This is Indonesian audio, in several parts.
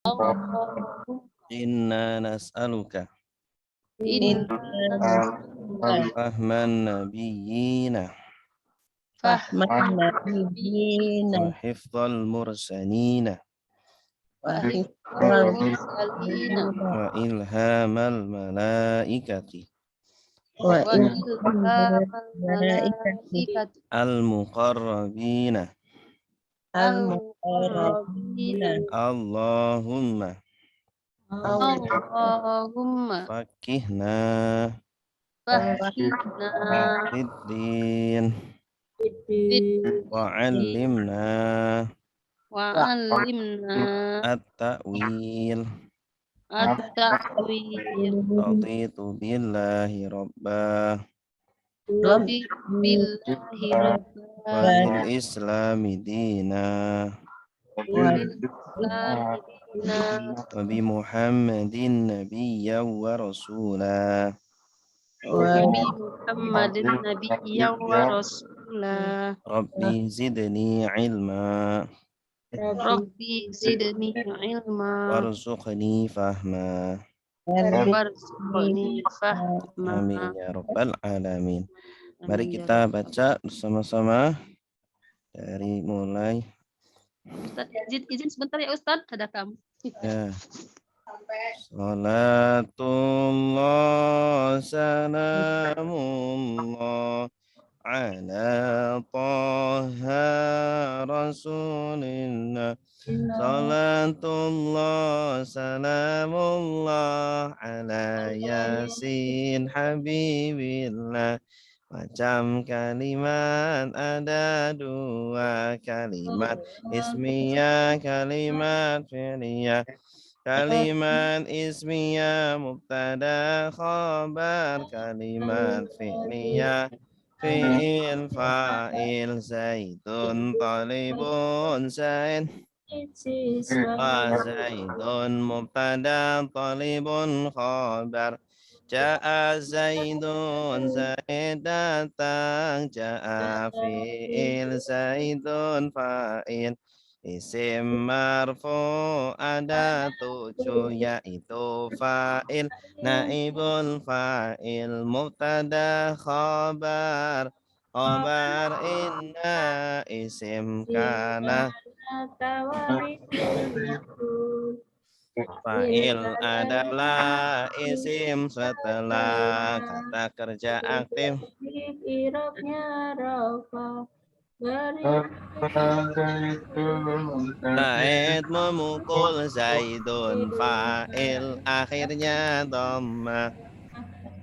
Allahumma Inna nas'aluka inna nas'aluka fahman nabiyyina fahman Rahman nabiyyin Nabiyina wa hifdzal mursalina wa wa hifdzal hifdzal mursalin wa ilhamal malaikati wa wa ilhamil ilhamal malaikati malaikati al-muqarrabina. al-muqarrabin. al-muqarrabina. Allahumma Allahumma fakihna fahimna fiddin fid wa 'allimna wa 'allimna at-ta'wil. at-ta'wil. Raditu billahi rabbah Rabbi billahi wa rabbah bil islami dina wa bil islami dina wa bi muhammadin nabiyyan wa rasula. wa bi Muhammadin nabiyyan wa rasulah. Rabbi zidni ilma Rabbi zidni ilma warzuqni fahma. warzuqni fahma. Amin ya rabbal alamin. Mari Amin ya kita rabbal baca bersama-sama dari mulai Ustaz, izin sebentar ya Ustaz, ada kamu. ya. Salatullah salamullah ala taha rasulillah. Salatullah salamullah ala yasin habibillah. Macam kalimat ada dua kalimat ismiyah, kalimat fi'liyah. Kalimat ismiyah mubtada khabar, kalimat fi'liyah fi'il fa'il. Zaidun talibun zaid wa zaidun mubtada talibun khabar. Ja'a zaidun zaid datang, ja'a fi'il zaidun fa'il. Isim marfu ada 7 yaitu fa'il, naibul fa'il, mubtada khabar. Khabar inna isim kana. Fa'il adalah isim setelah kata kerja aktif. Irobnya rofa Zaid memukul, zaidun fa'il, akhirnya dhamma.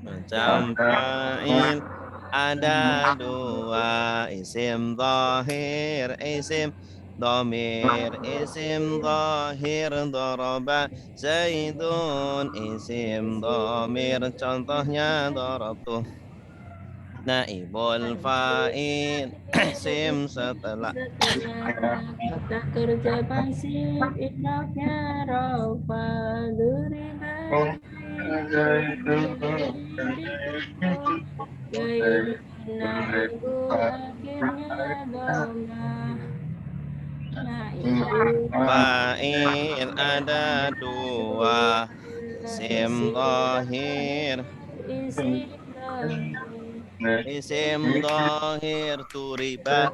Macam fa'il ada dua, isim zahir, isim dhamir. Isim zahir daraba zaidun, isim dhamir contohnya darabtu. Naibul fa'il isim setelah kata kerja pasif irobnya rofa duriba naibu akhirnya doma fa'il ada dua, isim zahir, isi isim zahir turiba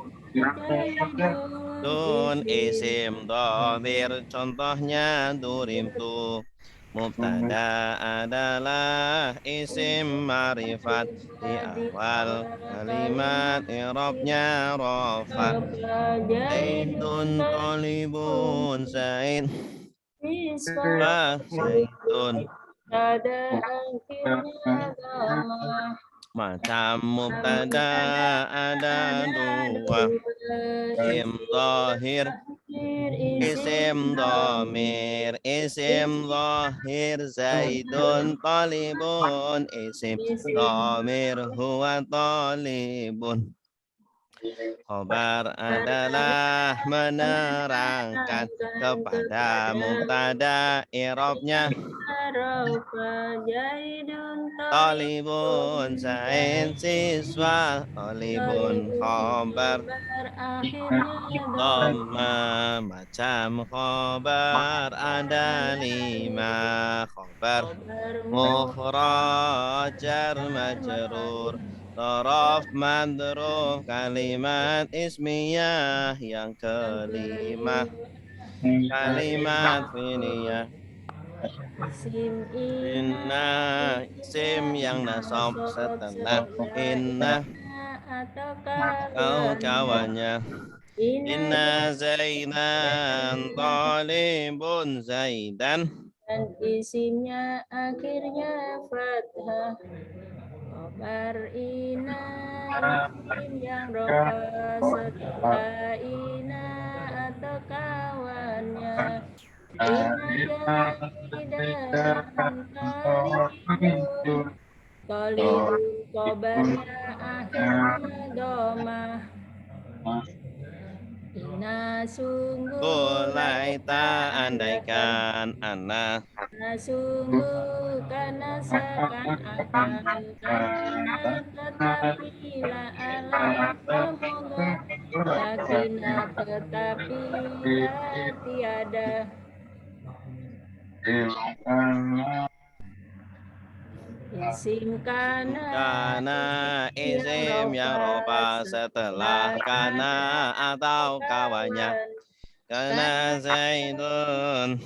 dun, isim dhamir contohnya durimtu. Mubtada adalah isim ma'rifat di awal kalimat, i'rabnya rafa. Zaidun talibun zaid zaidun. pada akhirnya doma Macam mubtada ada dua, isim zahir, isim dhamir. Isim zahir zaidun talibun, isim dhamir huwa talibun. Khobar adalah menerangkan kepada mubtada, i'rabnya Arofa Jaidun talibun Zaid siswa, talibun khobar akhirnya dhamma, macam khobar ada 5 khobar mufrad jar majrur, Torof madruf, kalimat ismiyah yang kelima, kalimat fi'liyah. Sim Inna isim yang nasab setelah inna atau kau kawan kawannya. Inna Zaidan talibun Zaidan. dan isimnya akhirnya fathah. Khobar ina isim yang rofa setelah ina atau kawannya. Ina jaidan talibun, talibun khobarnya akhirnya domah. Ina sungguh Boleh tak andaikan anak Karena sungguh karena seakan-akan karena tetapi la ala semoga sakinah tetapi la tiada isim karena isim yang roba setelah karena atau kawannya. Karena Zaidun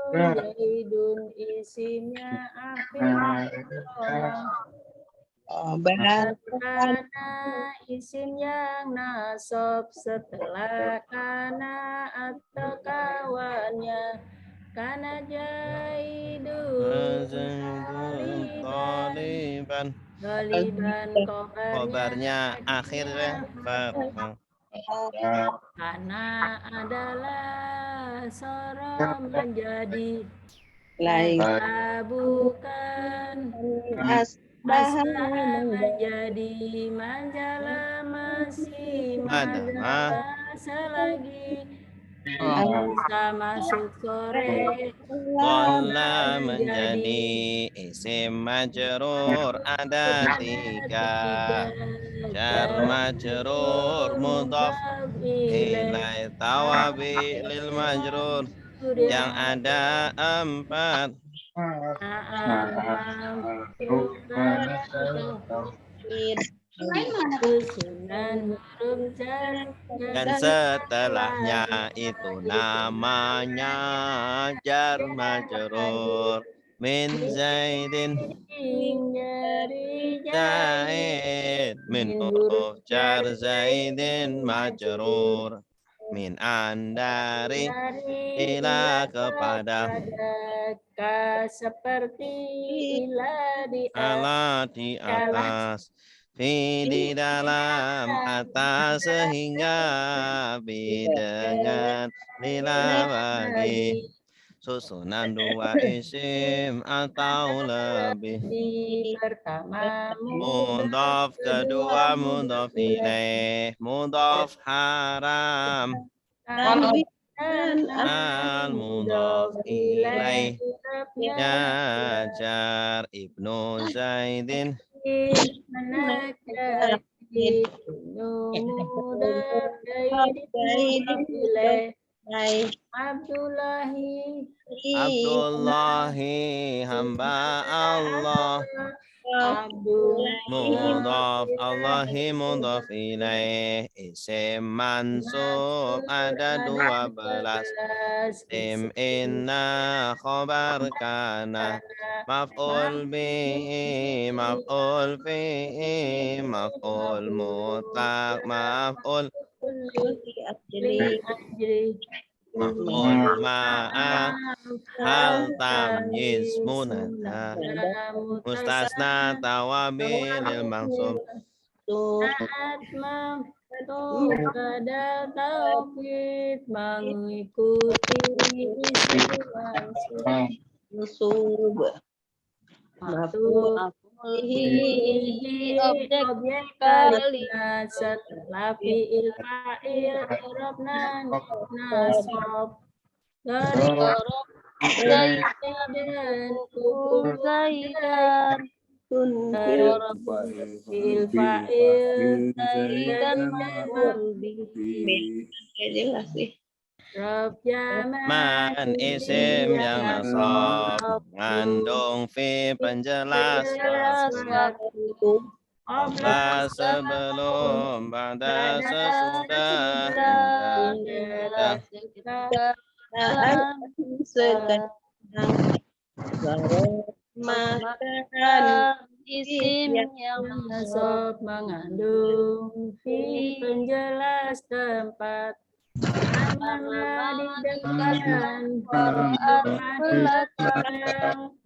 Zaidun isimnya akhirnya karena isim yang nasab setelah karena atau kawannya. Karena Zaidun taliban, Galiban khobarnya akhirnya karena adalah soro menjadi bukan asbah menjadi manjala masih madama selagi bisa masuk sore Bola menjadi isim majrur ada 3, jar majrur mudhaf ilai tawabi lil majrur yang ada 4, susunan huruf jar dan setelahnya itu namanya jar majrur min Zaidin dari Zaid min huruf jar Zaidin majrur min andari ila kepada seperti ila di ala di atas fi di dalam atas sehingga bi dengan lila bagi susunan 2 isim atau lebih. Pertama Mudhaf kedua mudhaf ilaih, mudhaf haram al mudhaf ilaih jar Ibnu Zaidin Abdullahi hamba Allah mudhaf Allahi mudhaf ilaih isim mansub ada 12 isim inna khobar kana maf'ul bihi maf'ul fihi maf'ul mutlaq maf'ul maf'ul ma'a hal tamyiz munada mustasna tawabil mansub pada taufik mengikuti isim mansub Fihi objek kalina setelah fi'il fa'il i'rabna nasab Dorob dan hukum Zaidan Dorob fi'il fa'il Zaidan dan maf'ul bihi. Jelas sih. Rob jaman Man isim yang nasab mengandung fi penjelas waktu. Qabla sebelum pada sesudah dan Sekarang makan Isim yang nasab mengandung fi penjelas tempat nama didekatkan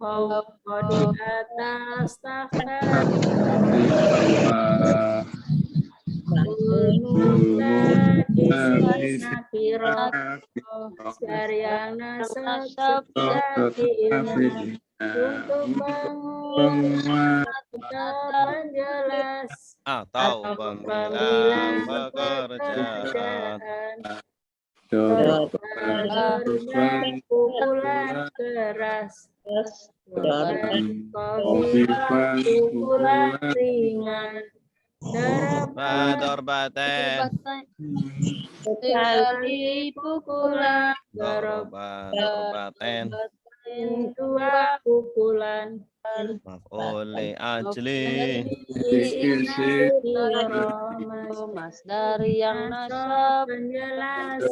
Fauqa di atas takhta dari yang nasab jadi ilmu untuk mengucapkan jelas atau pembilang pekerjaan. Pukulan keras pukulan ringan Dorbaten sekali pukulan Dorbaten dua pukulan Maf'ul ajli Mas dari yang nasab penjelasan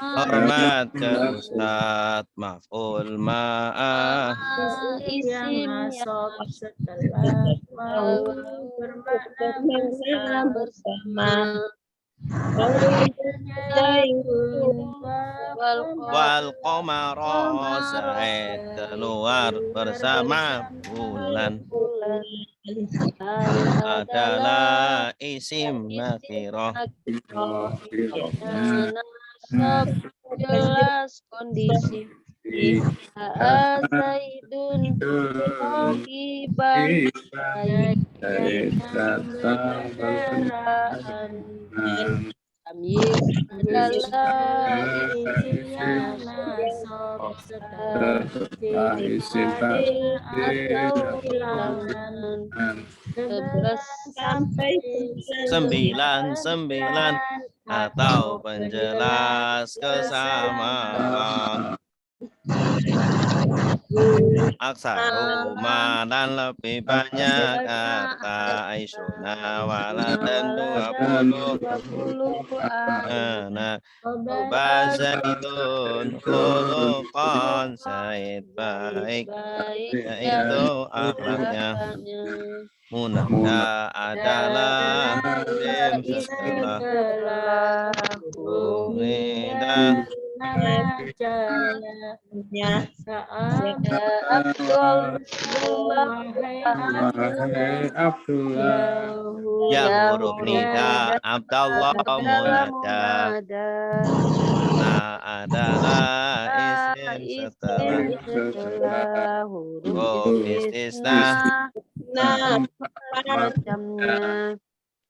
hormat ke Ustaz maf'ul ma'ah isim nasab setelah bermakna bersama wal qamara Zaid keluar bersama bulan adalah isim nakirah nasab jelas kondisi Zaidun Rokiban Tamyiz adalah isimnya nasab setelah atau bilangan 11 sampai 99 atau penjelas kesamaan aksaru dan lebih banyak kata Aisyuna waladan 20 anak Zaidun khuluqan Zaid baik yaitu akhlaknya Munada adalah setelah Umida ya huruf nida Abdullah munada adalah isim setelah huruf istisna macamnya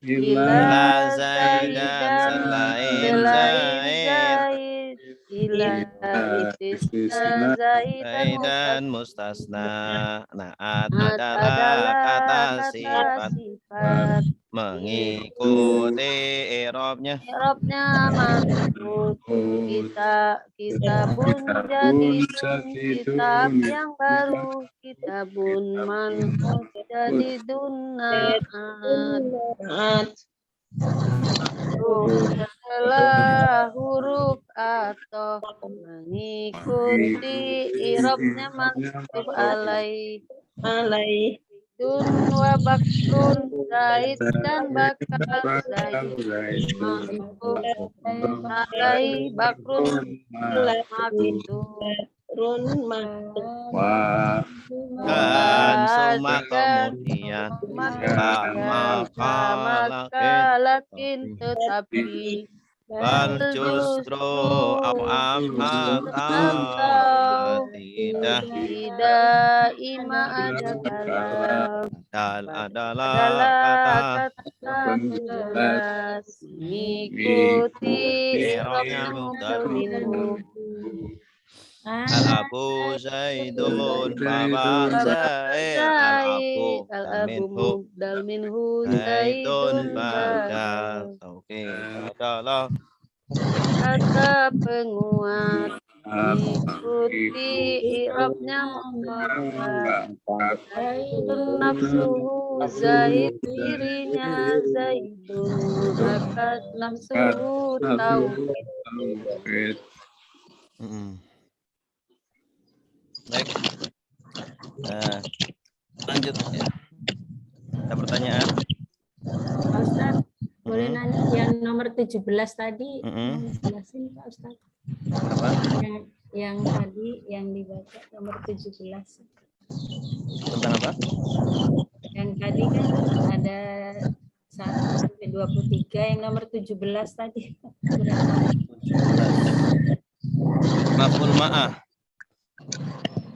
ila Zaidan selain Zaid ila istisna Zaidan mustasna naat adalah kata sifat mengikuti i'rabnya maksud kita pun jadi kitab yang baru kitabun manhut jadi dunaat setelah huruf atau mengikuti i'rabnya mansub alai Dun wa bakrun Zaid dan bakar Zaid mansub alai bakrun dan suma kemudian maka lakin tetapi Bal justru apa atau tidak tidak ima ada adalah adalah adalah kata penjelas mengikuti irobnya mubdal minhu. al-abu zaidun baba zaid al-abu al-abu minhu mubdal minhu zaidun zaidun badal. badal. Oke, adalah Kata penguat ikuti i'rabnya mu'rab. Nafsuhu Zaid, dirinya Zaidun, akad nafsuhu tauhid. Baik. Nah, lanjut ya. Ada pertanyaan? Pak Ustadz, boleh Mm-mm. nanya yang nomor 17 tadi, Mm-mm. jelasin Pak Ustadz. Apa? Yang tadi yang dibaca nomor 17. Tentang apa? Yang tadi kan ada 1 sampai 23, yang nomor 17 tadi. Maf'ul ma'ah.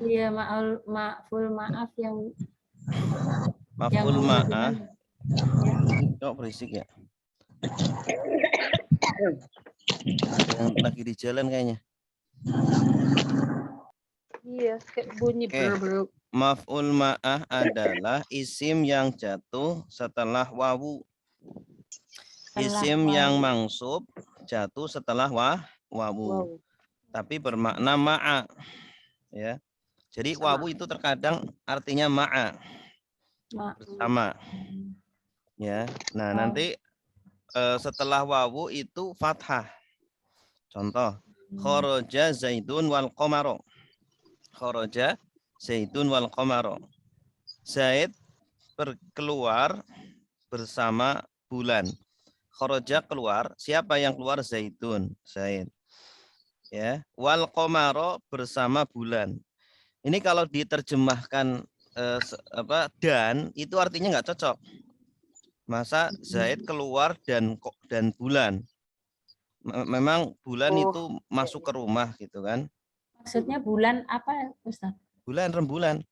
Iya, maaful maaf yang Maf'ul ma'ah. ya. Kok berisik ya? Yang lagi di jalan kayaknya. Iya, kayak bunyi Oke. brr-brr. Maf'ul ma'ah adalah isim yang jatuh setelah wawu. Isim yang mangsub jatuh setelah wawu. Wow. Tapi bermakna ma'a. Ya. Jadi wawu itu terkadang artinya ma'a. Bersama. Ya. Nah, nanti setelah wawu itu fathah. Contoh, kharaja Zaidun wal qamaro. Kharaja Zaidun wal qamaro. Zaid keluar bersama bulan. Kharaja keluar, siapa yang keluar? Zaidun, Zaid. Ya, wal qamaro bersama bulan. Ini kalau diterjemahkan dan itu artinya nggak cocok. Masa Zaid keluar dan bulan. Memang bulan itu masuk ke rumah gitu kan. Maksudnya bulan apa, Ustaz? Bulan rembulan.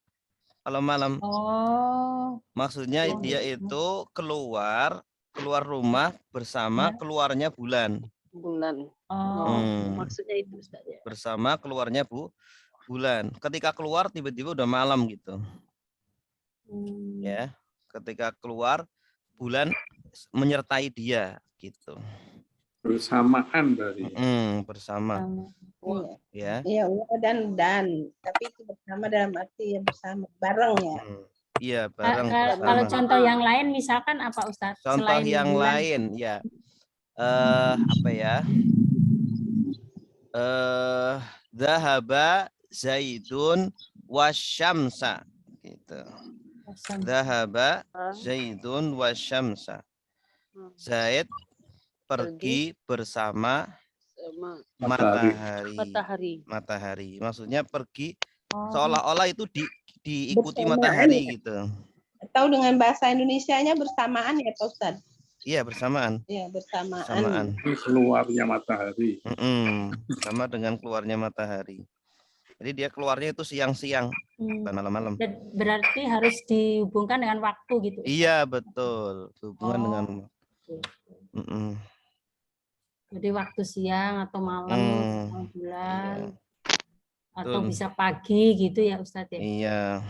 Kalau malam. Oh. Maksudnya dia itu keluar rumah bersama keluarnya bulan. Bulan. Oh. Maksudnya itu Ustaz ya. Bersama keluarnya bulan. Ketika keluar tiba-tiba udah malam gitu. Ya. Ketika keluar bulan menyertai dia gitu. Bersamaan dari bersama. Ya. Iya, dan tapi itu bersama dalam arti yang bersama, bareng ya. Iya, bareng. Kalau contoh yang lain misalkan apa, Ustaz? Contoh selain yang bulan? lain ya. Apa ya? Dhahaba Zaidun wasyamsa gitu. Dhahaba Zaidun wasyamsa. Zaid pergi bersama matahari. Maksudnya pergi seolah-olah itu diikuti matahari gitu. Atau dengan bahasa Indonesianya bersamaan ya Pak Ustaz? Iya, bersamaan. Iya, bersamaan. Keluarnya matahari. Sama dengan keluarnya matahari. Jadi dia keluarnya itu siang-siang, bukan malam-malam. Berarti harus dihubungkan dengan waktu gitu. Iya, betul. Hubungan dengan Jadi waktu siang atau malam, bulan, atau bisa pagi gitu ya Ustaz ya? Iya.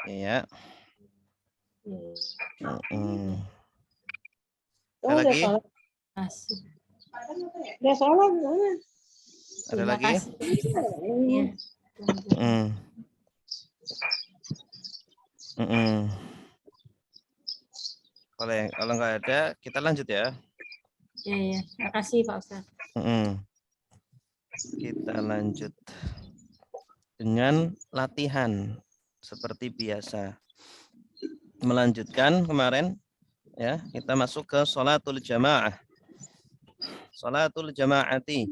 Iya. Ada lagi? Udah sholat. Ada lagi? Kalau nggak ada, kita lanjut ya. Iya. Makasih Pak Ustaz. Kita lanjut dengan latihan seperti biasa. Melanjutkan kemarin ya, kita masuk ke sholatul jamaah. Sholatul jamaati.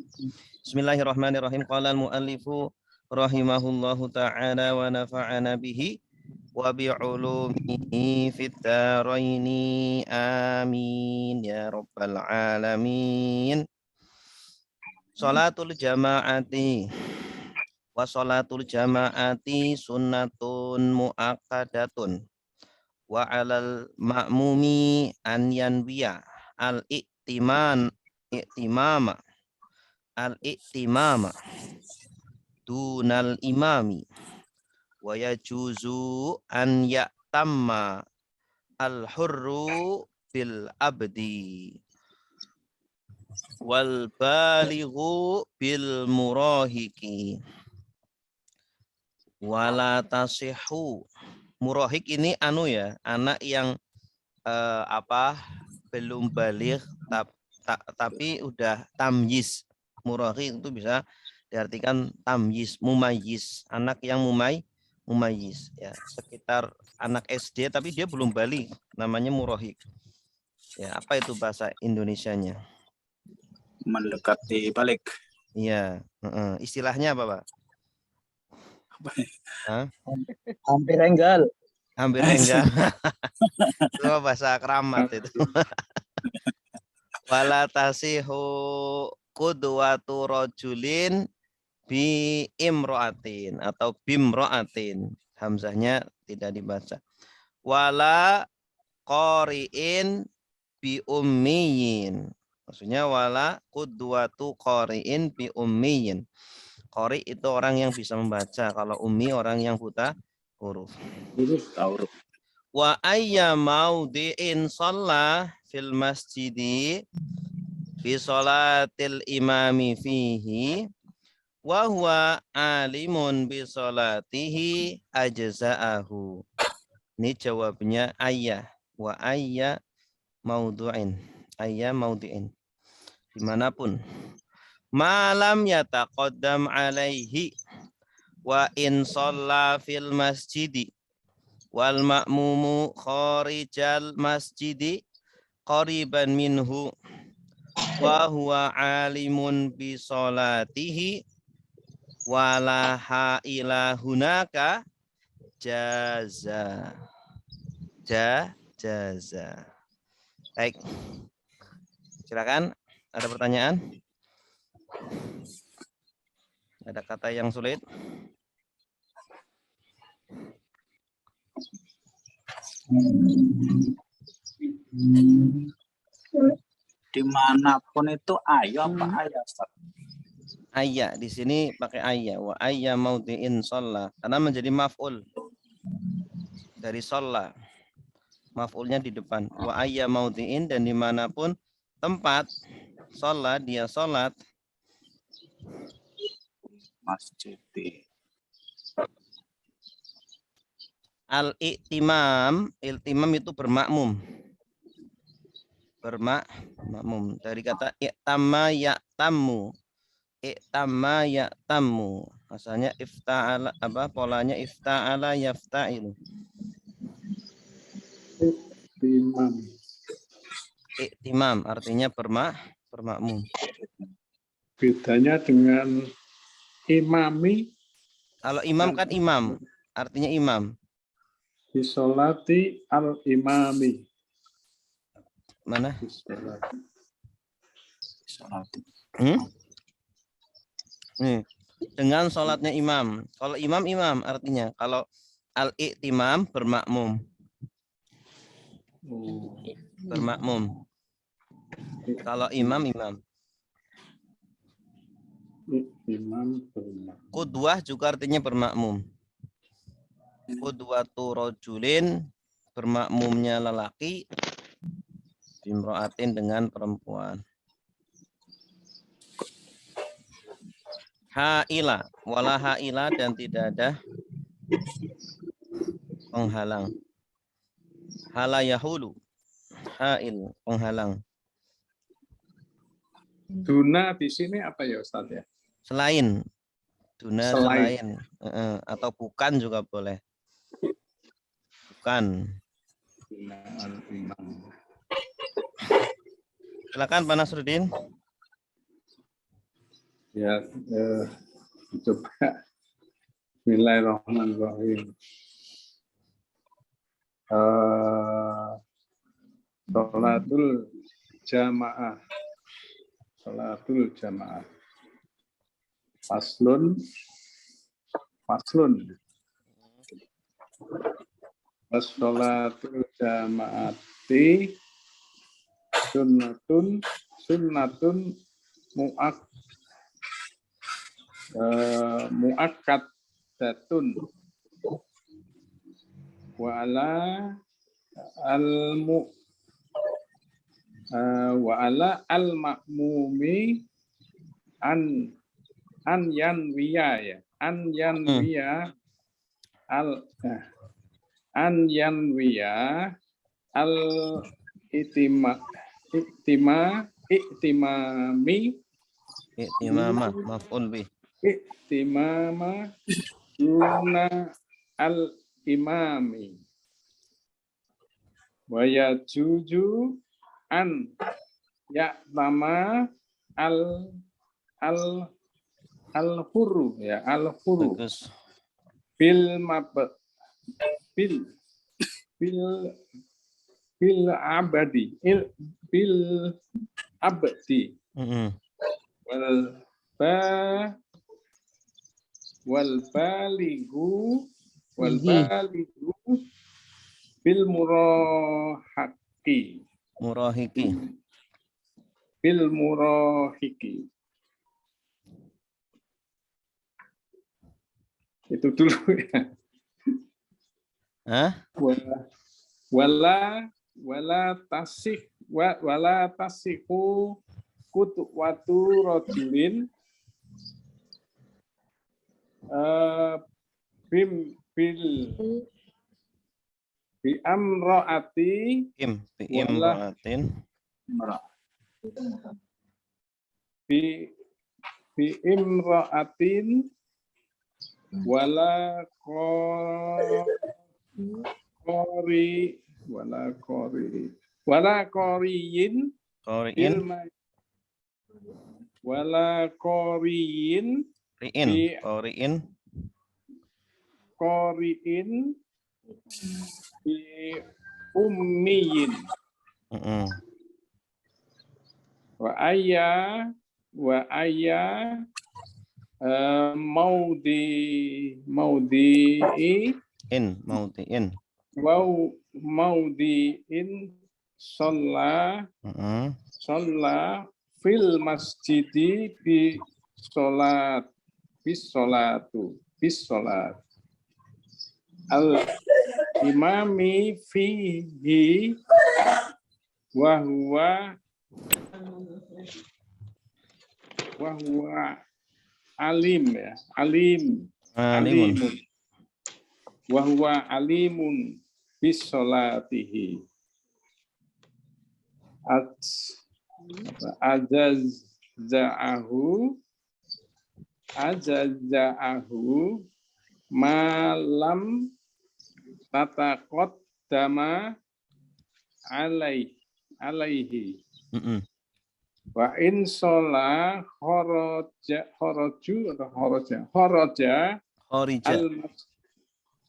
Bismillahirrahmanirrahim. Qala al-muallifu rahimahullahu ta'ala wa nafa'ana bihi wa bi'ulumihi fid dharaini amin ya rabbal alamin. Sholatul jama'ati wa sholatul jama'ati sunnatun muakkadatun wa 'alal ma'mumi an yanwiya al-i'timama dunal imami wa yajuzu an ya'tamma al-hurru bil abdi wal balighu bil murahiki wala tasihhu. Murahik ini anak yang belum balik tapi udah tamyiz. Murahik itu bisa diartikan tamyiz, mumayyiz, anak yang mumayyiz ya, sekitar anak SD tapi dia belum balik, namanya murahik. Ya, apa itu bahasa Indonesianya? Mendekati balik. Iya, istilahnya apa, Pak? Hampir enggal. Hampir enggak. Itu bahasa keramat itu. Wala tasihu qudwatu rajulin bi imra'atin atau bimra'atin. Hamzahnya tidak dibaca. Wala qari'in bi ummiyin. Maksudnya wala qudwatu qari'in bi ummiyin. Qari itu orang yang bisa membaca, kalau ummi orang yang buta huruf. Huruf. Wa ayya maudi'in shalla fil masjidi bi sholatil imami fihi wa huwa alimun bi sholatihi ajza'ahu. Ini jawabnya ayya. Wa ayya maudu'in. Ayya maudi'in. Dimanapun. Malam yataqaddam alaihi wa in shalla fil masjidi wal ma'mumu kharijal masjidi qariban minhu wa huwa alimun bi sholatihi wala ha'ila hunaka jaza. Jaza. Baik. Silakan, ada pertanyaan? Ada kata yang sulit? Dimanapun itu ayo apa ayah, Ustaz? Ayya, di sini pakai ayya. Wa ayya maudi'in shalla. Karena menjadi maf'ul. Dari shalla. Maf'ulnya di depan. Wa ayya maudi'in, dan dimanapun tempat shalla, dia sholat. Masjid. Al-i'timam, iltimam itu bermakmum. Bermakmum. Dari kata i'tamma ya'tammu. I'tamma ya'tammu. Asalnya ifta'ala, polanya ifta'ala yafta'ilu. I'timam artinya bermakmum. Bedanya dengan imami. Kalau imam kan imam, artinya imam. Bisolati al-imami. Mana? Bisolati. Dengan sholatnya imam. Kalau imam artinya. Kalau al-i'timam bermakmum. Bermakmum. Kalau imam. Qudwah juga artinya bermakmum. Qudwatu rajulin, bermakmumnya lelaki, bimra'atin dengan perempuan. Ha'ila, wala ha'ila, dan tidak ada penghalang. Hala yahulu, ha'il, penghalang. Duna di sini apa ya, Ustaz ya? Selain. Duna selain. Atau bukan juga boleh. Bukan. Silakan Pak Nasruddin. Ya, coba. Bismillahirrahmanirrahim. Sholatul jamaah. Sholatul jamaah. Faslun. Sholatul jamaati sunnatun muakkadatun wa ala al-ma'mumi an yanwiya I'timama maf'ul bih. I'timama duna al-imami wa yajuju an ya'tama al-hurru Bagus. bil abdi wal baligu bil murahiki. Itu dulu ya. Hah? Wala tasihu kutwatu rajulin bi amraati bi imraatin wala qoriyin bi ummiyin wa ayya maudi'in sholla fil masjidi bis sholat al imami fihi wa huwa alimun wa huwa alimun bis sholatihi ajaza'ahu malam tataqaddama alaihi wa in shola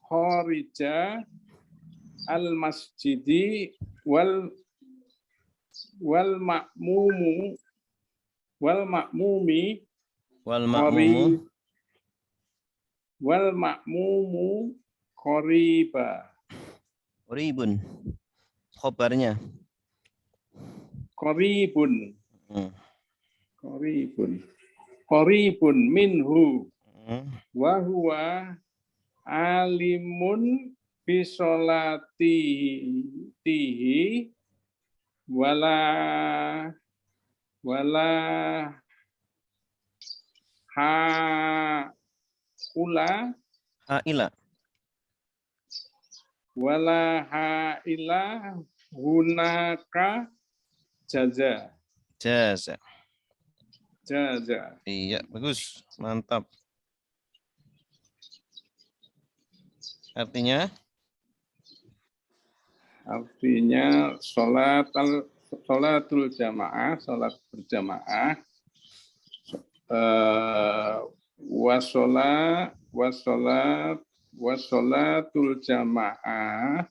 khorija al masjidi wal ma'mumu Qoribun. Khobarnya. Qoribun minhu wa huwa alimun bi sholatihi wala haila hunaka jaza. Iya, bagus. Mantap. Artinya sholatul jamaah, sholat berjamaah, wassolatul jamaah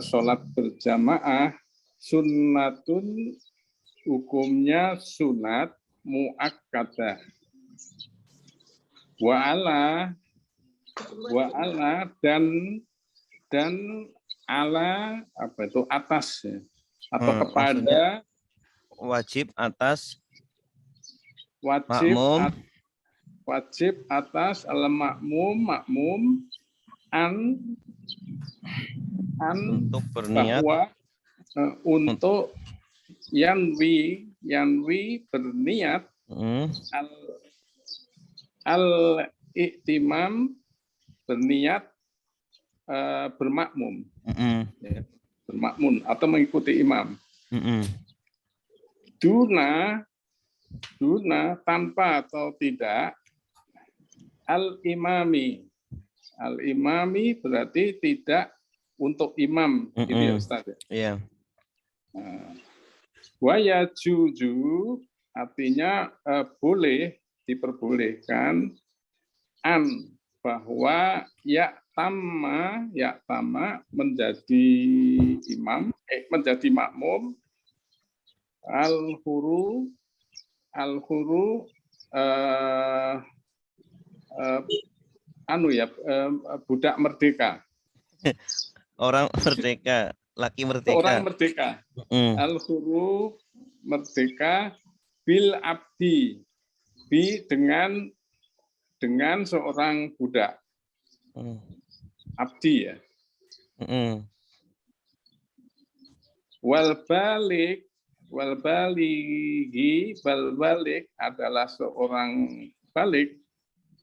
sholat berjamaah sunnatun, hukumnya sunat muakkadah. Wa ala dan ala apa itu atas ya, atau kepada wajib atas wajib makmum wajib atas al makmum an untuk berniat bahwa untuk yanwi berniat al iktimam berniat bermakmum ya, bermakmum atau mengikuti imam. Duna tanpa atau tidak al imami berarti tidak untuk imam, gitu ya Ustaz. Iya. Wa yajuzu artinya boleh, diperbolehkan an bahwa ya tama menjadi imam, menjadi makmum al huru budak merdeka. Orang merdeka, laki merdeka. Orang merdeka. Al huru merdeka bil abdi dengan seorang budak. Abdi ya. Wal balik adalah seorang balik,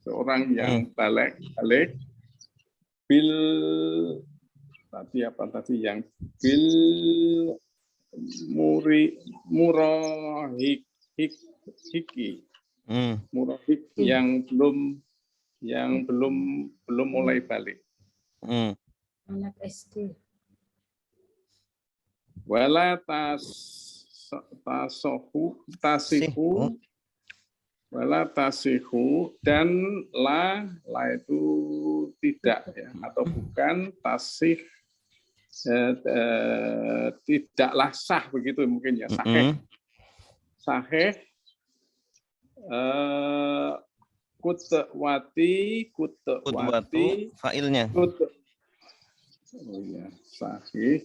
seorang yang balik bil yang bil murahiki murahik yang belum mulai balik. Anak SD. Wala tasihu dan la itu tidak ya, atau bukan tasih, tidaklah sah begitu mungkin ya, sahih kutwati failnya sahih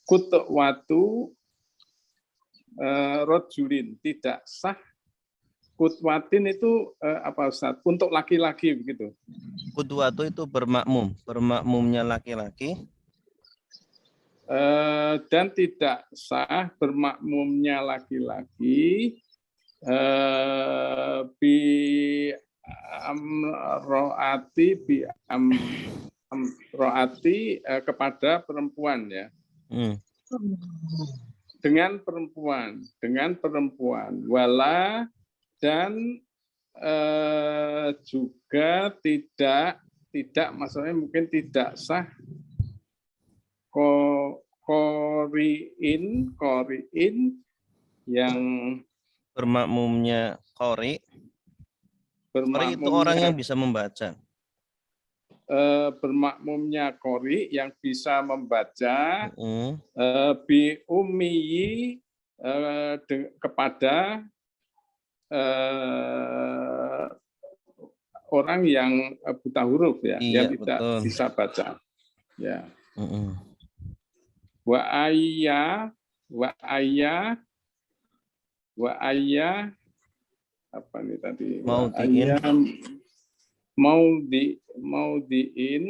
kutwatu rojulin, tidak sah kutwatin itu apa Ustaz? Untuk laki-laki begitu. Kudwatu itu bermakmumnya laki-laki. Dan tidak sah bermakmumnya laki-laki bi amroati kepada perempuan ya. Dengan perempuan wala dan juga tidak maksudnya mungkin tidak sah koriin yang bermakmumnya qori. Qori itu orang yang bisa membaca. Bermakmumnya qori yang bisa membaca bi ummiyi kepada orang yang buta huruf ya, yang tidak bisa baca ya. Wa ayya apa nih tadi? Maudiin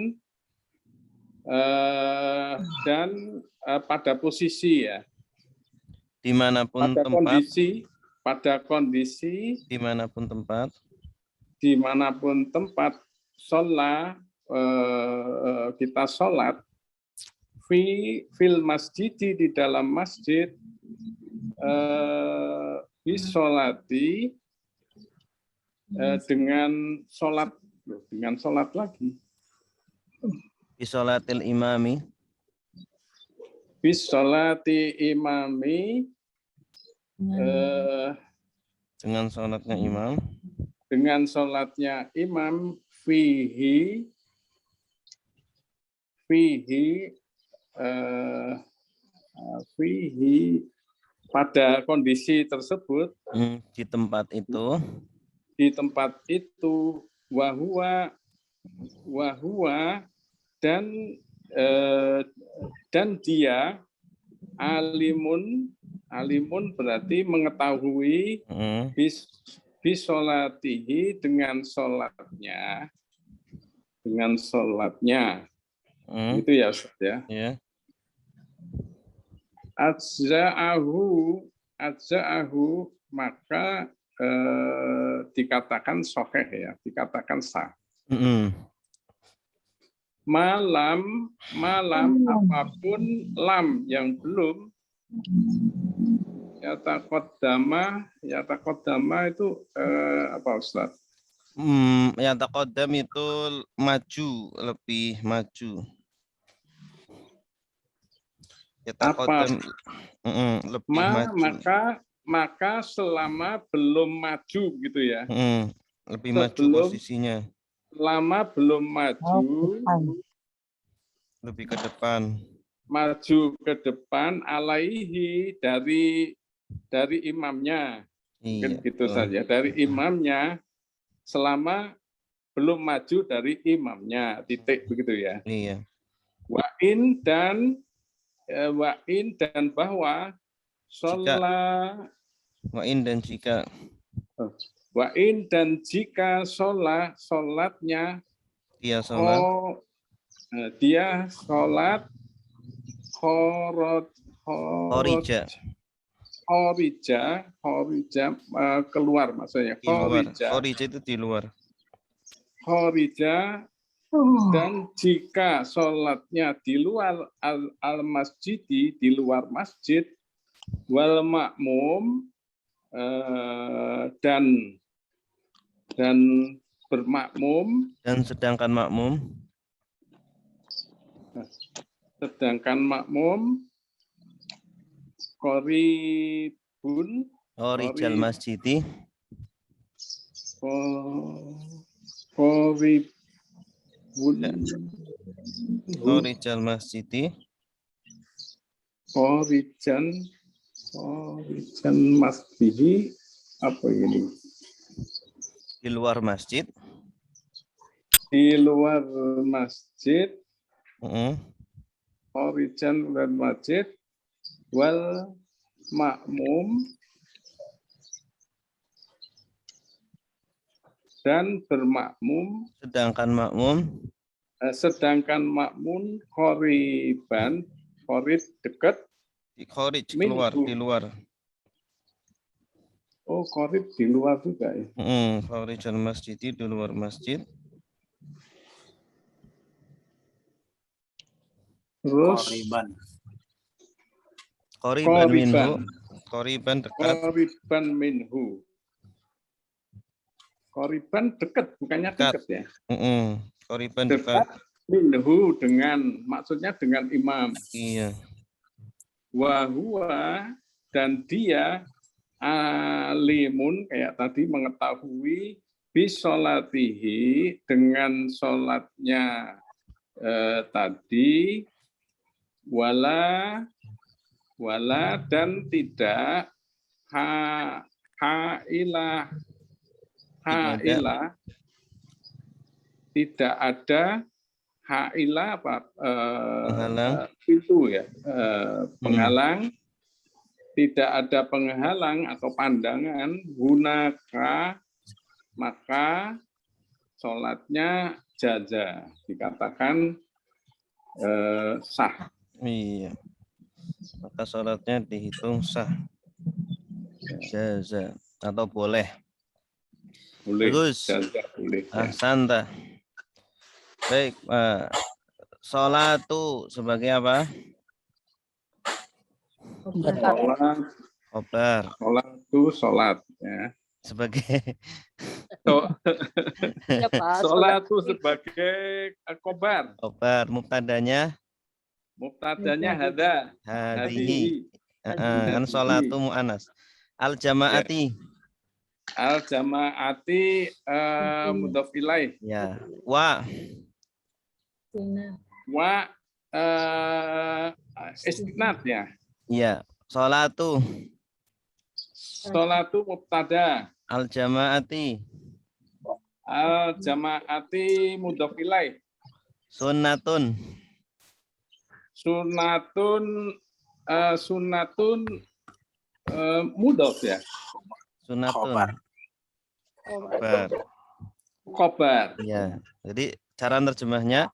dan pada posisi ya. Dimanapun pada kondisi dimanapun tempat sholat kita sholat fil masjid di dalam masjid bisolati dengan sholat lagi bisolatil imami dengan sholatnya imam fihi fihi, pada kondisi tersebut, di tempat itu, wahua dan dia alimun berarti mengetahui bisolatihi dengan sholatnya itu ya Ustaz ya. ya. Adza'ahu maka dikatakan sahih ya, dikatakan sah. Malam apapun lam yang belum yataqaddama itu apa Ustaz? Yang taqaddam itu maju, lebih maju. Yataqaddam lebih maju. Maka selama belum maju gitu ya. Lebih maju posisinya. Selama belum maju, lebih ke depan. Maju ke depan alaihi dari imamnya. Iya, gitu saja. Dari imamnya selama belum maju dari imamnya. Titik begitu ya. Iya. Wa'in dan bahwa sholat. Wa'in dan jika. Wa'in dan jika sholatnya Dia sholat. Dia sholat Khorija keluar maksudnya. Khorija itu di luar. Khorija dan jika sholatnya di luar al-masjidi, di luar masjid, wal makmum dan bermakmum, dan sedangkan makmum Rijal masjidi Rijal masjidi masjidi apa ini? Di luar masjid. Khorijan dan masjid wal makmum dan bermakmum, sedangkan makmum khorib dekat, khorij keluar, di luar. Oh, khorib di luar juga ya. Khorijan masjid di luar masjid. Terus Qoriban minhu. Qoriban dekat. Qoriban dekat, bukannya dekat ya. Qoriban dekat. Minhu maksudnya dengan imam. Iya. Wa huwa dan dia alimun kayak tadi mengetahui bisolatihi dengan sholatnya tadi wala dan tidak hailah tidak ada hailah apa pintu ya penghalang, tidak ada penghalang atau pandangan gunaka maka sholatnya jaza dikatakan sah. Iya. Maka sholatnya dihitung sah. Jaza atau boleh. Bagus. Jaza boleh. Ahsanta. Baik, sholatu sebagai apa? Sholat ya. Sebagai sholatu sebagai kobar. Mubtadanya hadihi. Kan sholatu mu'anas. Al-jama'ati mudhof ilaih. Ya. Wa istinad ya. Iya, sholatu Sholatu mubtada. al jamaati Al jamaati mudhof ilaih. sunnatun Sunnatun mudhof ya. sunnatun Khobar. khobar. Khobar. Ya, jadi cara terjemahnya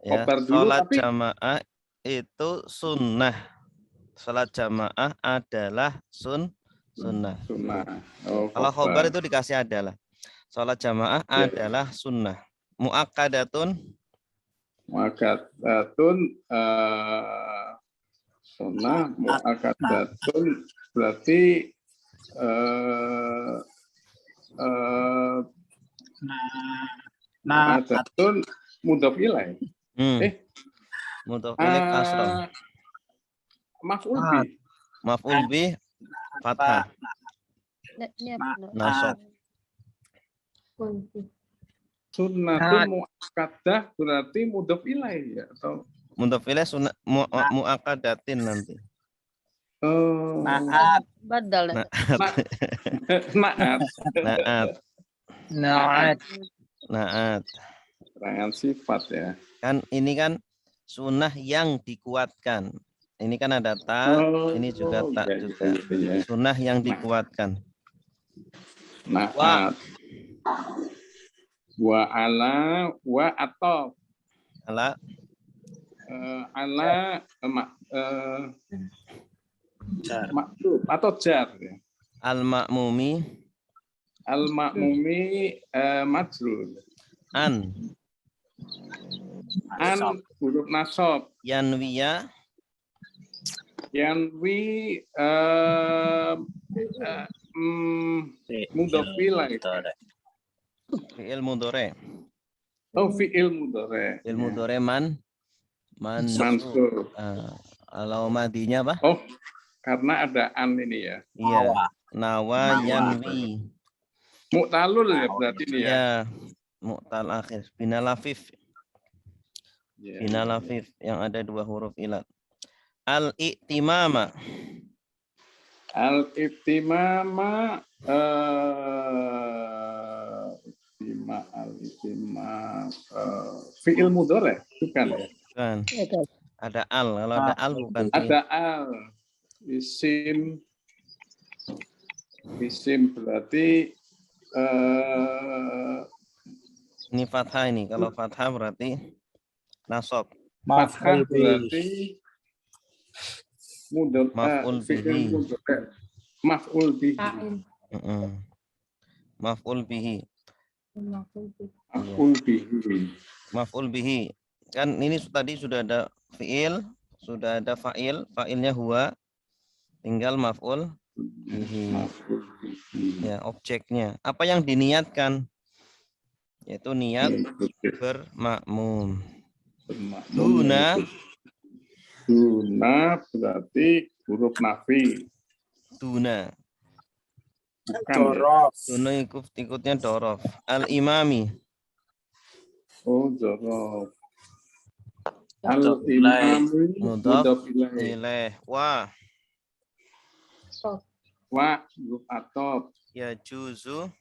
ya, Khobar dulu, sholat tapi- jamaah itu sunnah. Sholat jamaah adalah sunnah. Sunnah. Oh, Kalau khobar itu dikasih adalah. Sholat jamaah Ya. adalah sunnah. Muakkadatun Mu'akadatun sunnah. Mu'akadatun berarti Nah, mu'akadatun mudhof ilaih. mudhof ilaih kasroh. Maf'ul bih. Maf'ul bih fathah. Nasab. Sunnatun mu'akadah berarti mudhof ilaih ya, atau Mudhof ilaih sunnah muakkadatin nanti. naat. Badal. Nah. Naat. Naat. Naat. Naat. Keterangan sifat ya. Kan ini kan sunnah yang dikuatkan. Ini kan ada ta, ini juga tak ya, juga. ya. Sunnah yang dikuatkan. Naat. Wa ala wa atau Ala ala maktub atau jar ya. al ma'mumi Al ma'mumi majrur. an An huruf nasab. yanwiya Yanwi mudhof ilaih. fi'il mudhari. Oh, fi'il mudhari. Fi'il mudhari mansub. Mansur. Kalau madinya apa? Oh, karena ada an ini ya. Iya. Nawa yanwi. Mu'talul ya berarti ini ya. Ya. Mu'tal akhir. Bina lafif. Ya. Bina lafif yang ada dua huruf ilat. Al-i'timama. Al-ibtimama fi'il mudhari bukan ya? Bukan. Ada al. Kalau ada al bukan fi'il. Ada al. Isim berarti Ini fathah ini. Kalau fathah berarti nasab. fathah berarti mudhari Maf'ul bihi. Maf'ul bihi. Maf'ul bihi. Maf'ul bihi. Maf'ul bihi. Kan ini tadi sudah ada fi'il, sudah ada fa'il, fa'ilnya huwa, tinggal maf'ul bihi. Maf'ul bihi. Ya, objeknya. Apa yang diniatkan? Yaitu niat bermakmum. Duna. Duna berarti huruf nafi. Duna. Bukan ya? Dorof. Duna ikutnya dorof. Al-imami. Oh, jorof. Al-imami Mudhaf mudhaf ilaih. Ilaih. Wa. Wa huruf atof. Ya juzu.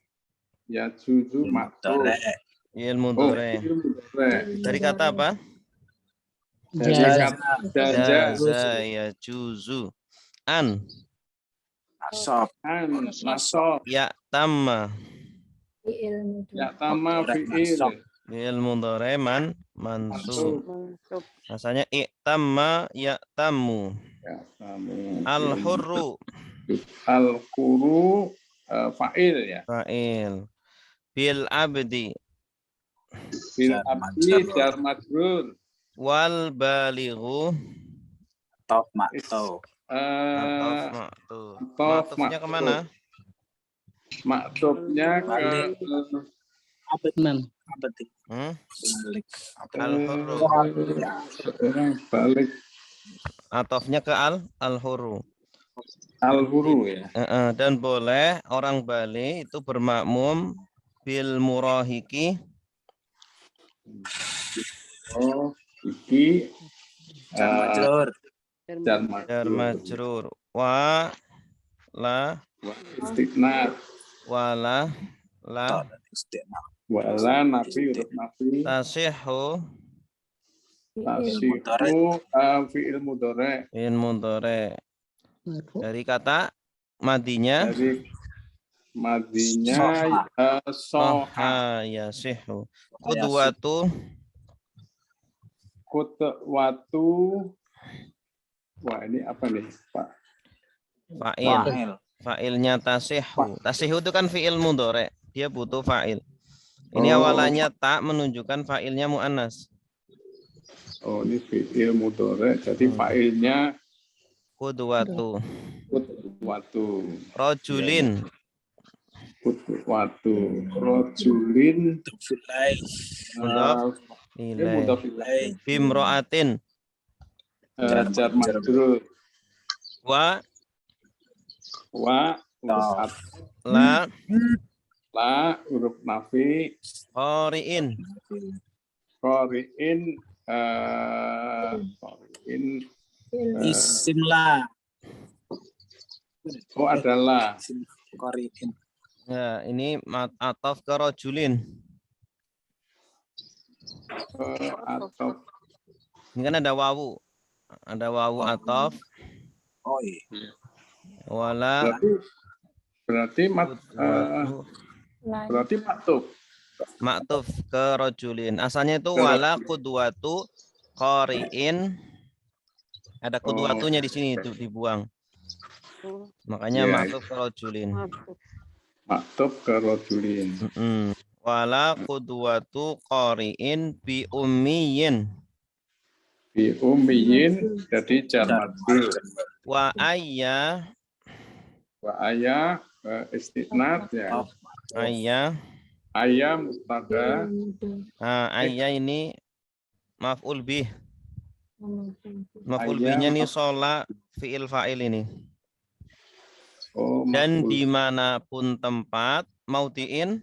Ya juzu maktub. Il Oh, mudhari. fi'il mudhari. Dari kata apa? Dari kata jaza. Jaza ya juzu. An. Nasab. An nasab. Ya tamma. Ya tama fi'il. Il mudhari mansub. Rasanya i'tamma ya tamu. Ya tamu. Al-hurru Al-quru fa'il ya. fa'il. Bil abdi Bil Jar abdi majrur. jar majrur. wal balighu Top maktub. ma'tuf ma'tuf. Ma'tufnya kemana? Maktubnya ke Apa itu? Apa itu? Balik. Al-hurru. Balik Atofnya ke al-hurru. al-huru ya. Dan boleh orang balik itu bermakmum bil murahiki Oh, iki Majrur. jar jar majrur. majrur. Wa la Wa istinad. wala la Wala nafi huruf nafi. tasihhu Tasihu fi'il mudhari. in mudhari. Dari kata madinya Dari madinya soha. soha yasihhu. Qudwatu Kutwatu. Wah, ini apa nih, Pak? fa'il. Fa'ilnya tasihhu. Tasihhu itu kan fi'il mudhari. Dia butuh fa'il. Ini Oh. awalannya tak menunjukkan fa'ilnya mu'annas. Oh, ini fi'il mudhari. Jadi fa'ilnya Qudwatu. kutwatu. Rajulin. Kutwatu. Rajulin. Mudhaf Ini ilaih. mudhaf ilaih. Bimro'atin. Jar majrur. Wa Huruf la la huruf nafi. qari'in. Qari'in Isim la. oh adalah Isim qari'in. Ya, ini ataf ke rajulin. atau Ini kan ada wawu. Ada wawu ataf. Oh iya. Wala berarti maktub. maktuf ke rajulin. Asalnya itu wala qudwatu qari'in. Ada qudwatunya di sini itu dibuang. Makanya Iya. maktuf ke rajulin. Maktub ke rajulin. Wala qudwatu qari'in bi ummiyin. Bi ummiyin jadi jar majrur. Wa ayya Wa ayah istinad ya. Ayah mubtada. Ayya ini maf'ul bih. Maf'ul Ayya bihnya nih shola fi'il fa'il ini. Oh, Dan maf'ul. dimanapun tempat mautiin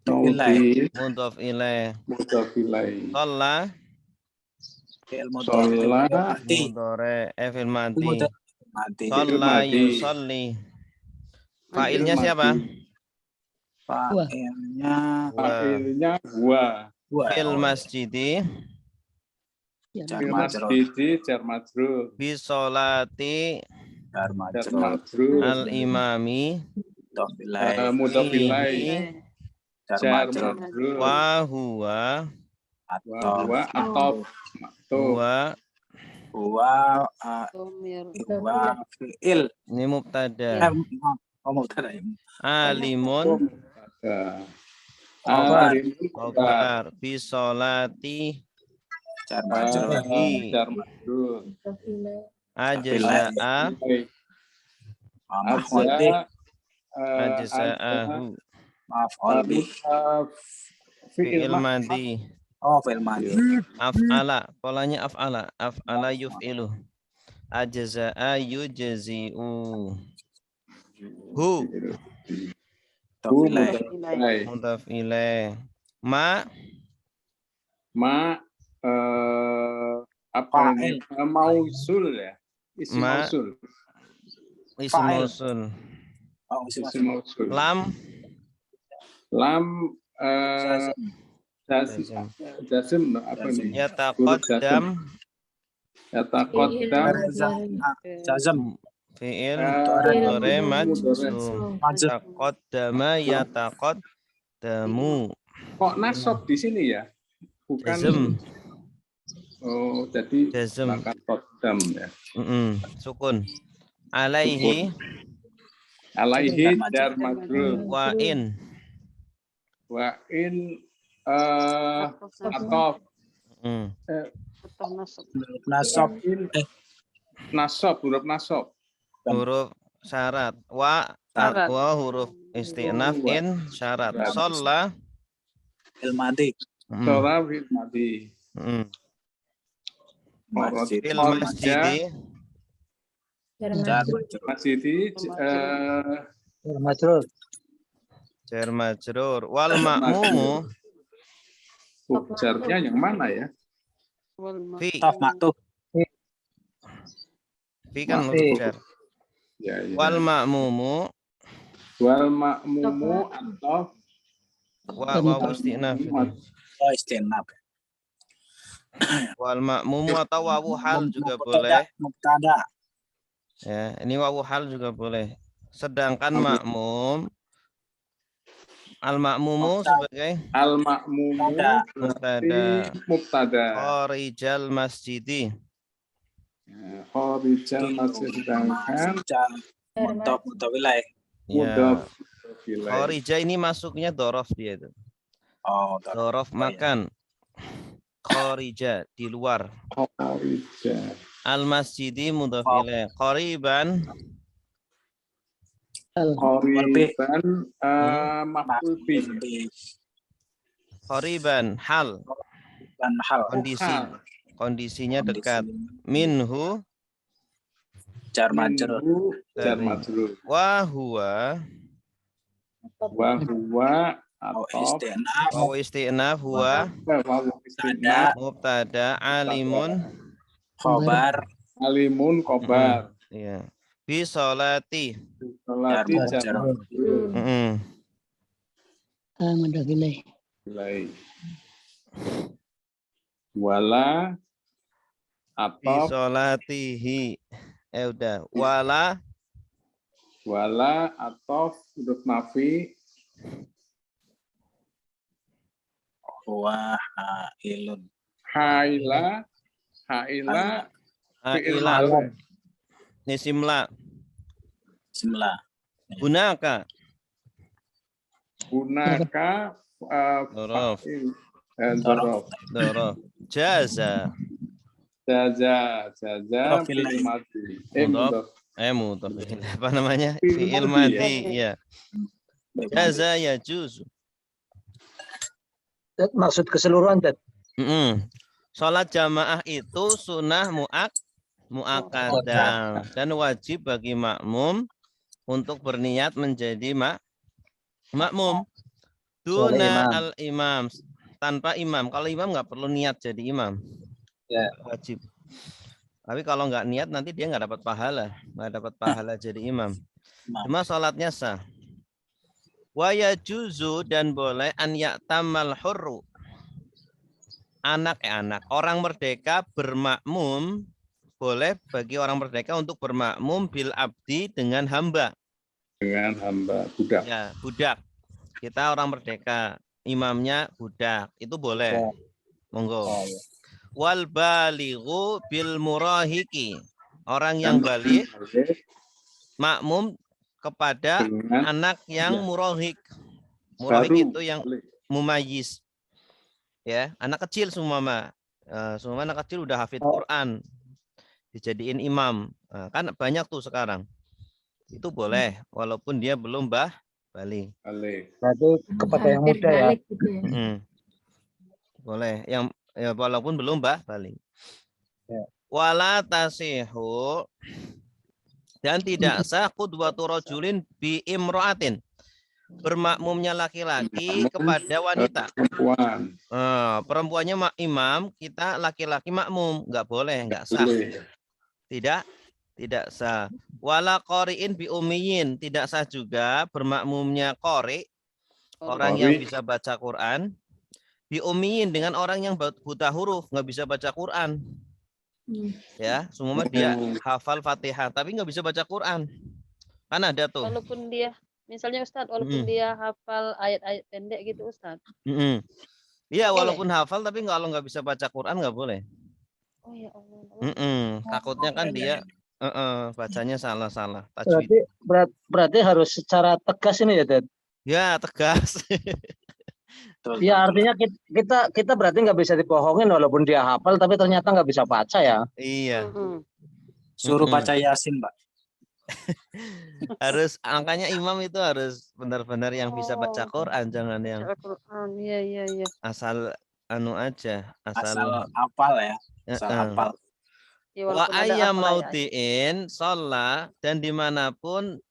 Mauti mudhof ilaih. mudhaf ilaih. Shola Fi'il Sholat mudhari fi'il madi. mati. Shola madi. yusolli. Fa'ilnya siapa? Fa'ilnya Fa'ilnya wa. Fil masjidi jar Fil majrur. masjidi jar majrur. bi sholati Jar Jar majrur. majrur. al imami Mudhaf ilaih. Jar Jar majrur. majrur. wa huwa Wa atau maktub. Huwa fi'il. Ini mubtada. Mubtada. Alimun Alimun khobar bi sholati Jar majrur. jar majrur. ajza'a Maf'ul bih. ajza'ahu Maf'ul bih. fi'il madi. Oh, fi'il madi. Af'ala, polanya af'ala yuf'ilu. Ajza'a yujzi'u. Hu mudhaf ilaih. Ma Apa ini? Mausul ya. Isim Ma. mausul. ism Fa'il. mausul. Oh, Isim mausul. Lam Jazim apa ini? yataqaddam Yataqaddam Jazm. fi'il Mudhari. mudhari majzum. Taqaddama yataqaddamu. Kok nasab di sini ya? Bukan. Jazm. Oh, jadi Jazm. maka qaddam ya. Sukun. Alaihi Jar majrur. wa in. Wa in ataf Nasab. nasab huruf nasab. Huruf syarat. Wa huruf isti'naf in syarat. Sholla Fi'il madi. Sora fil madi. Masjid. fil masjidi Jar majrur. Masjidi Majrur. jar majrur. Wal ma'mumu jarnya yang mana ya? Fi. Toh maktuh. Fi kan Fi. huruf jar. Ya, ya. Wal ma'mumu Wal ma'mumu atau wawu istinaf itu. Oh, istinaf. Wal ma'mumu atau wawu hal juga boleh. Mubtada. Ya, ini wawu hal juga boleh. Sedangkan makmum, al makmumu sebagai al ma'mumu berarti mubtada. Kharijal masjidi. Ya, Kharijal masih sedangkan Mudhof ilaih. Ya. mudhof ilaih. Kharija ini masuknya dorof dia itu. Oh, Dorof makan. Kharija di luar. Kharija. Al masjidi mudhof ilaih. Qariban Qariban maf'ul bih. qariban hal. Dan hal. Kondisinya dekat. Minhu Jar majrur. Minhu jar dari majrur. wa huwa Wa huwa Oh, atau istinaf. wa istinaf huwa wawu istinaf mubtada alimun Khobar. alimun khobar. ya bi sholati Salati Jar jar majrur. majrur. Ilaih. Wala bi atau sholatihi udah wala atau huruf nafi Wa ilun. haila fi'il ailah madhi. nisimla Bismillah. gunaka Gunaka Dorof. fa'il dorof. dorof jaza Jaza Mudhof fi'il ilaih. madhi. Mudhof. Mudhof. Mudhof apa namanya Fi'il fi'il madhi, madhi ya jaza ya juz. Maksud keseluruhan, Dad. Sholat jamaah itu sunnah mu'akkadah dan wajib bagi makmum untuk berniat menjadi makmum. Duna al-imam, tanpa imam. Kalau imam nggak perlu niat jadi imam. Ya. Wajib. Tapi kalau nggak niat nanti dia nggak dapat pahala jadi imam. Cuma sholatnya sah. Wa yajuzu dan boleh an ya'tamal hurru. Anak orang merdeka bermakmum, boleh bagi orang merdeka untuk bermakmum bil abdi dengan hamba. Dengan hamba budak. Ya, budak. Kita orang merdeka, imamnya budak, itu boleh. Monggo. Wal balighu bil murahiki. Orang yang balik makmum kepada dengan anak yang murahik. Murahik baru itu yang mumayyiz. Ya, anak kecil semua semua anak kecil udah hafid Quran. Dijadiin imam. Kan banyak tuh sekarang. Itu boleh walaupun dia belum balik. Berarti kepada yang muda ya. Gitu ya. Boleh yang ya walaupun belum balik. Ya. Wala tasihu dan tidak sah qudwatu rajulin bi imra'atin. Bermakmumnya laki-laki kepada wanita. Perempuan. Perempuannya imam, kita laki-laki makmum, nggak boleh, nggak sah. Tidak sah. Wala qari'in bi ummiyin, tidak sah juga bermakmumnya qari, orang yang bisa baca Quran, bi ummiyin dengan orang yang buta huruf, nggak bisa baca Quran. Ya, semua dia hafal Fatihah tapi nggak bisa baca Quran. Kan ada tuh. Walaupun dia misalnya Ustadz, walaupun dia hafal ayat-ayat pendek gitu Ustadz. Iya, walaupun hafal tapi kalau nggak bisa baca Quran nggak boleh. Oh ya Allah. Takutnya kan dia bacanya salah-salah. Berarti harus secara tegas ini ya, Dad. Ya, tegas. Ya, artinya kita berarti nggak bisa dibohongin walaupun dia hafal tapi ternyata nggak bisa baca ya. Iya. Suruh baca Yasin, Pak. Harus angkanya imam itu harus benar-benar yang bisa baca Quran, jangan yang Iya. asal aja, asal hafal ya. Asal hafal. Wa ayyamautiin sholat dan dimanapun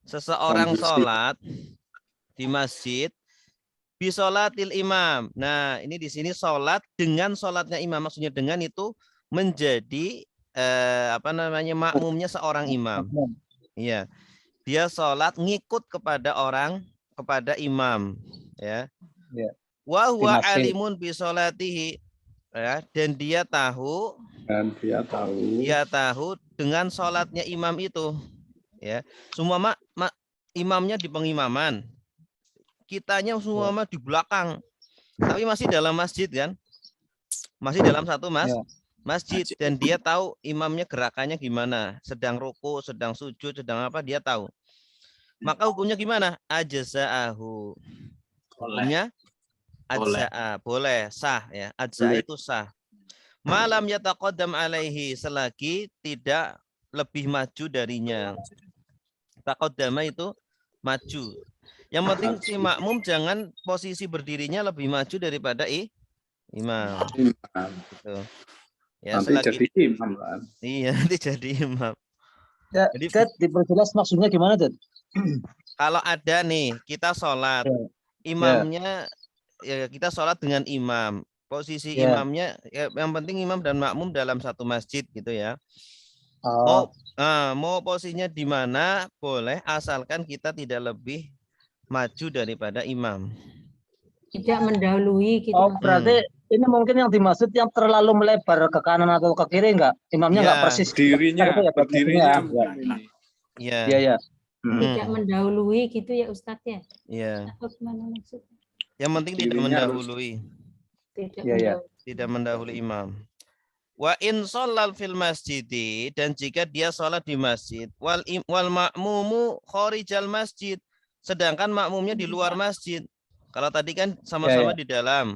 seseorang sholat di masjid bisolatil imam. Nah, ini di sini sholat dengan sholatnya imam. Maksudnya dengan itu menjadi makmumnya seorang imam. Iya. Dia sholat ngikut kepada imam, ya. Ya. Wa huwa Di masjid. alimun bisolatihi, ya, dan dia tahu dengan sholatnya imam itu, ya. Semua imamnya di pengimaman, kitanya semua di belakang, tapi masih dalam masjid kan, masih dalam satu masjid, dan dia tahu imamnya gerakannya gimana, sedang ruku, sedang sujud, sedang apa, dia tahu. Maka hukumnya gimana? Ajza'ahu. Hukumnya ajza'a, boleh, sah, ya. Ajza'a itu sah. Malam yataqaddam alaihi, selagi tidak lebih maju darinya. Taqaddama itu maju. Yang penting si makmum jangan posisi berdirinya lebih maju daripada imam. Gitu. Ya, nanti selagi jadi imam kan. Iya, nanti jadi imam. Ya, Jadi Dad, diperjelas maksudnya gimana, Dad? kalau ada nih kita sholat, imamnya ya kita sholat dengan imam. Posisi imamnya ya, yang penting imam dan makmum dalam satu masjid gitu ya. Mau posisinya di mana boleh, asalkan kita tidak lebih maju daripada imam. Tidak mendahului gitu. Berarti ini mungkin yang dimaksud yang terlalu melebar ke kanan atau ke kiri enggak? Imamnya enggak persis. Berdirinya. Iya. Tidak mendahului gitu ya Ustadz ya? Iya. Atau gimana maksudnya? Yang penting tidak mendahului. Tidak mendahului imam. Wa in sholal fil masjidi, dan jika dia sholat di masjid, wal ma'mumu kharijal masjid, sedangkan makmumnya di luar masjid. Kalau tadi kan sama-sama di dalam.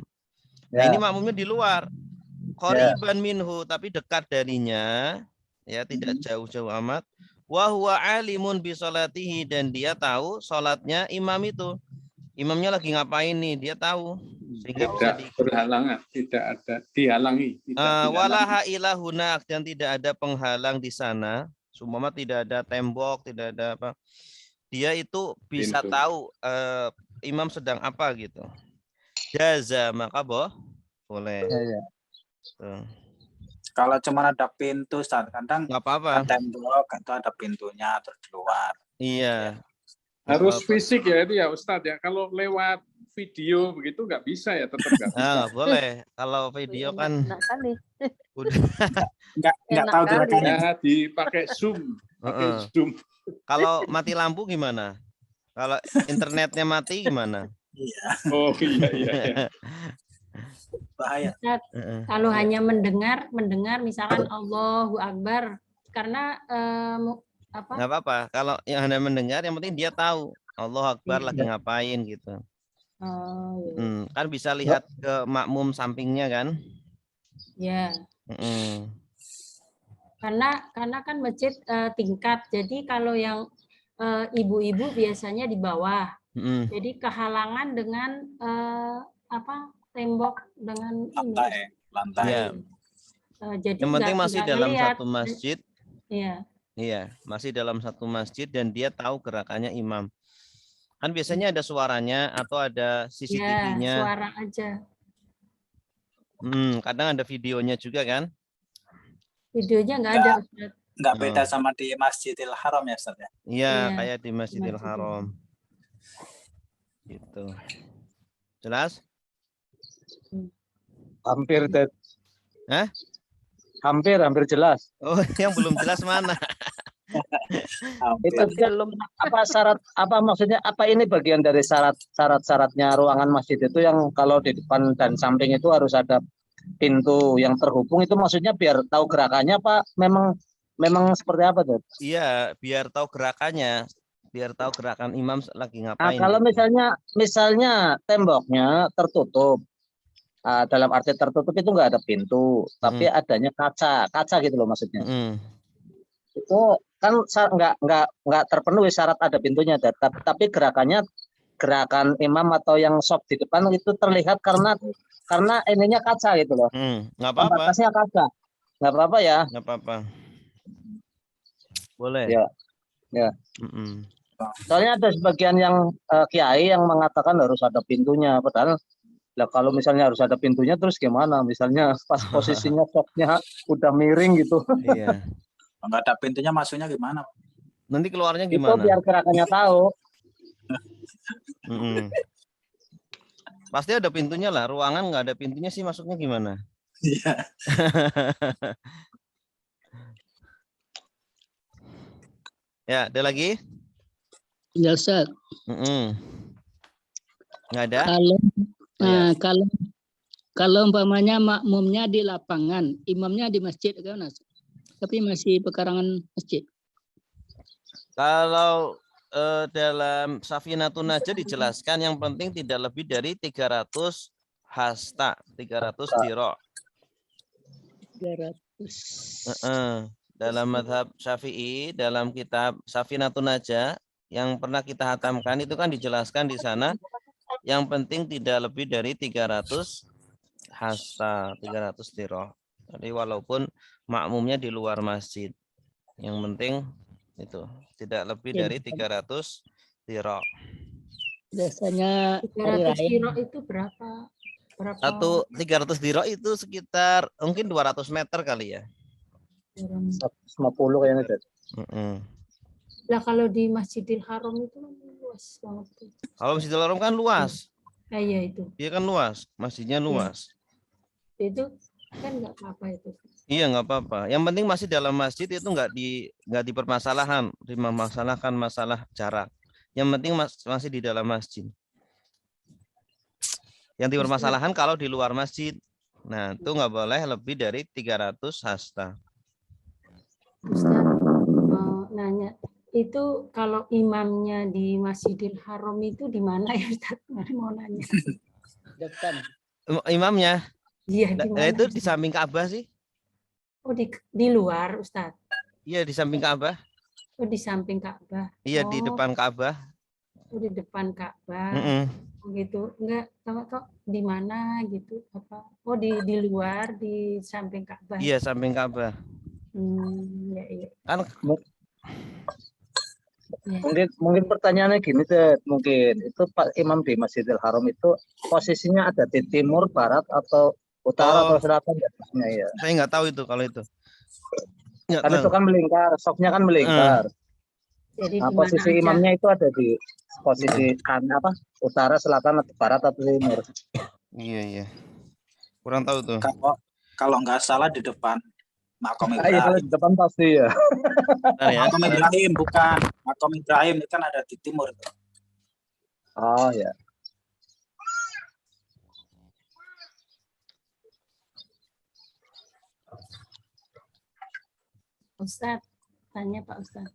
Nah, ini makmumnya di luar. Qariban minhu, tapi dekat darinya, ya, tidak jauh-jauh amat. Wa huwa alimun bi sholatihi, dan dia tahu sholatnya imam itu. Imamnya lagi ngapain nih, dia tahu. Sehingga bisa berhalangan, tidak ada dihalangi. Walaha ilahuna, dan tidak ada penghalang di sana. Sumama tidak ada tembok, tidak ada apa. Dia itu bisa tahu imam sedang apa gitu. Jaza, maka boleh. Kalau cuma ada pintu, Ustaz, kadang nggak apa-apa. Ada tembok atau ada pintunya terus keluar. Iya. Harus fisik ya itu ya Ustadz ya. Kalau lewat video begitu nggak bisa ya, tetap nggak bisa. Boleh. Kalau video kan udah nggak tahu gerakannya. Ya, dipakai zoom. Kalau mati lampu gimana? Kalau internetnya mati gimana? Iya. Oh iya. Bahaya. Kalau hanya mendengar misalkan Allahu Akbar, karena nggak apa-apa. Kalau yang hanya mendengar, yang penting dia tahu Allahu Akbar lagi ngapain gitu. Kan bisa lihat ke makmum sampingnya kan? Ya. Karena kan masjid tingkat, jadi kalau yang ibu-ibu biasanya di bawah, jadi kehalangan dengan tembok dengan lantai. Ya. Jadi yang penting masih dalam satu masjid. Iya, masih dalam satu masjid dan dia tahu gerakannya imam. Kan biasanya ada suaranya atau ada CCTV-nya. Ya, suara aja. Kadang ada videonya juga kan? Videonya nggak ada, Ustaz. Nggak beda sama di Masjidil Haram ya, Ustaz ya? Iya, kayak di Masjidil Haram. Gitu. Jelas? Hampir, Dad. Hah? Hampir jelas. Oh, yang belum jelas mana? Itu belum apa syarat, apa maksudnya, apa ini bagian dari syaratnya ruangan masjid itu yang kalau di depan dan samping itu harus ada pintu yang terhubung, itu maksudnya biar tahu gerakannya apa memang seperti apa tuh? Iya, biar tahu gerakannya, biar tahu gerakan imam lagi ngapain. Kalau misalnya temboknya tertutup, dalam arti tertutup itu nggak ada pintu, tapi adanya kaca gitu loh maksudnya. Itu kan nggak terpenuhi syarat ada pintunya, tapi gerakan imam atau yang shop di depan itu terlihat karena ininya kaca gitu loh. Nggak apa-apa. Pembatasnya kaca, nggak apa-apa ya. Nggak apa-apa. Boleh. Ya. Soalnya ada sebagian yang kiai yang mengatakan harus ada pintunya, padahal lah kalau misalnya harus ada pintunya terus gimana? Misalnya pas posisinya soknya udah miring gitu. Iya. Kalau nggak ada pintunya masuknya gimana? Nanti keluarnya Itu gimana? biar gerakannya tahu. Mm-mm. Pasti ada pintunya lah. Ruangan nggak ada pintunya sih masuknya gimana? Iya. Ya, ada lagi? Ya Ustaz, Mm-mm. Nggak ada? kalau Oh, ya. kalau umpamanya makmumnya di lapangan, imamnya di masjid kan, Ustaz? Tapi masih pekarangan masjid. Kalau dalam Safinatun Najah dijelaskan yang penting tidak lebih dari 300 hasta, 300 diro. 300. Dalam mazhab Syafi'i, dalam kitab Safinatun Najah yang pernah kita hatamkan itu kan dijelaskan di sana yang penting tidak lebih dari 300 hasta, 300 diro. Jadi walaupun makmumnya di luar masjid, yang penting itu tidak lebih dari 300 diro. Biasanya hari 300 raya. kilo itu berapa? 300 diro itu sekitar mungkin 200 meter kali ya. 150 kayaknya. Lah kalau di Masjidil Haram itu kan luas banget tuh. Kalau Masjidil Haram kan luas. Iya itu. Dia kan luas, masjidnya luas. Itu kan nggak apa-apa itu. Iya nggak apa-apa. Yang penting masih dalam masjid itu nggak dipermasalahkan masalah jarak. Yang penting masih di dalam masjid. Yang dipermasalahkan kalau di luar masjid. Nah itu nggak boleh lebih dari 300 hasta. Ustaz mau nanya, itu kalau imamnya di Masjidil Haram itu di mana ya Ustaz? Mau nanya. Depan. Imamnya, Iya di mana? itu di samping Ka'bah sih. Oh di luar Ustaz. Iya di samping Ka'bah. Oh di samping Ka'bah. Iya di depan Ka'bah. Oh di depan Ka'bah. Oh, gitu. Enggak sama kok di mana gitu apa? Oh di luar di samping Ka'bah. Iya samping Ka'bah. Ya, iya. Kan Mungkin pertanyaannya gini deh, mungkin itu Pak Imam di Masjidil Haram itu posisinya ada di timur, barat atau utara atau selatan ya? Saya nggak tahu itu kalau itu. Kan itu kan melingkar, sofnya kan melingkar. Jadi Nah, posisi imamnya itu ada di posisi utara, selatan, atau barat atau timur. Iya. Kurang tahu tuh. Kalau nggak salah di depan Makom Kalau Ibrahim. di depan pasti ya. Makom Ibrahim bukan. Makom Ibrahim itu kan ada di timur. Oh ya. Ustaz, tanya Pak Ustaz.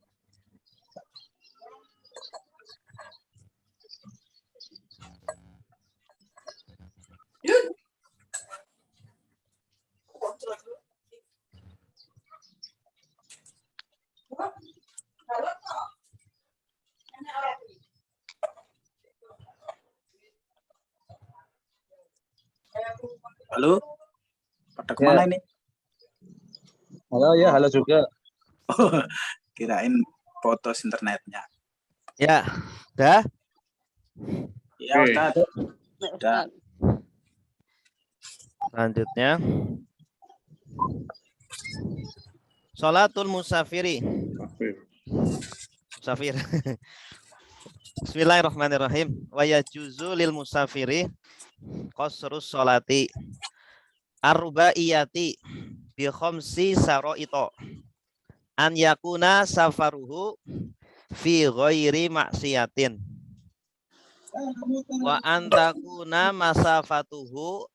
Halo? Pada kemana ini? Halo ya, halo juga. Oh, kirain putus internetnya. Ya, dah. Ya, Ustaz. Udah. Selanjutnya. Sholatul musafiri. Musafir. Bismillahirrahmanirrahim. Wa yajuzu lil musafiri qasrus sholati arba'iyati bi khamsi saraito an yakuna safaruhu fi ghairi maksiatin wa an takuna masafatuhu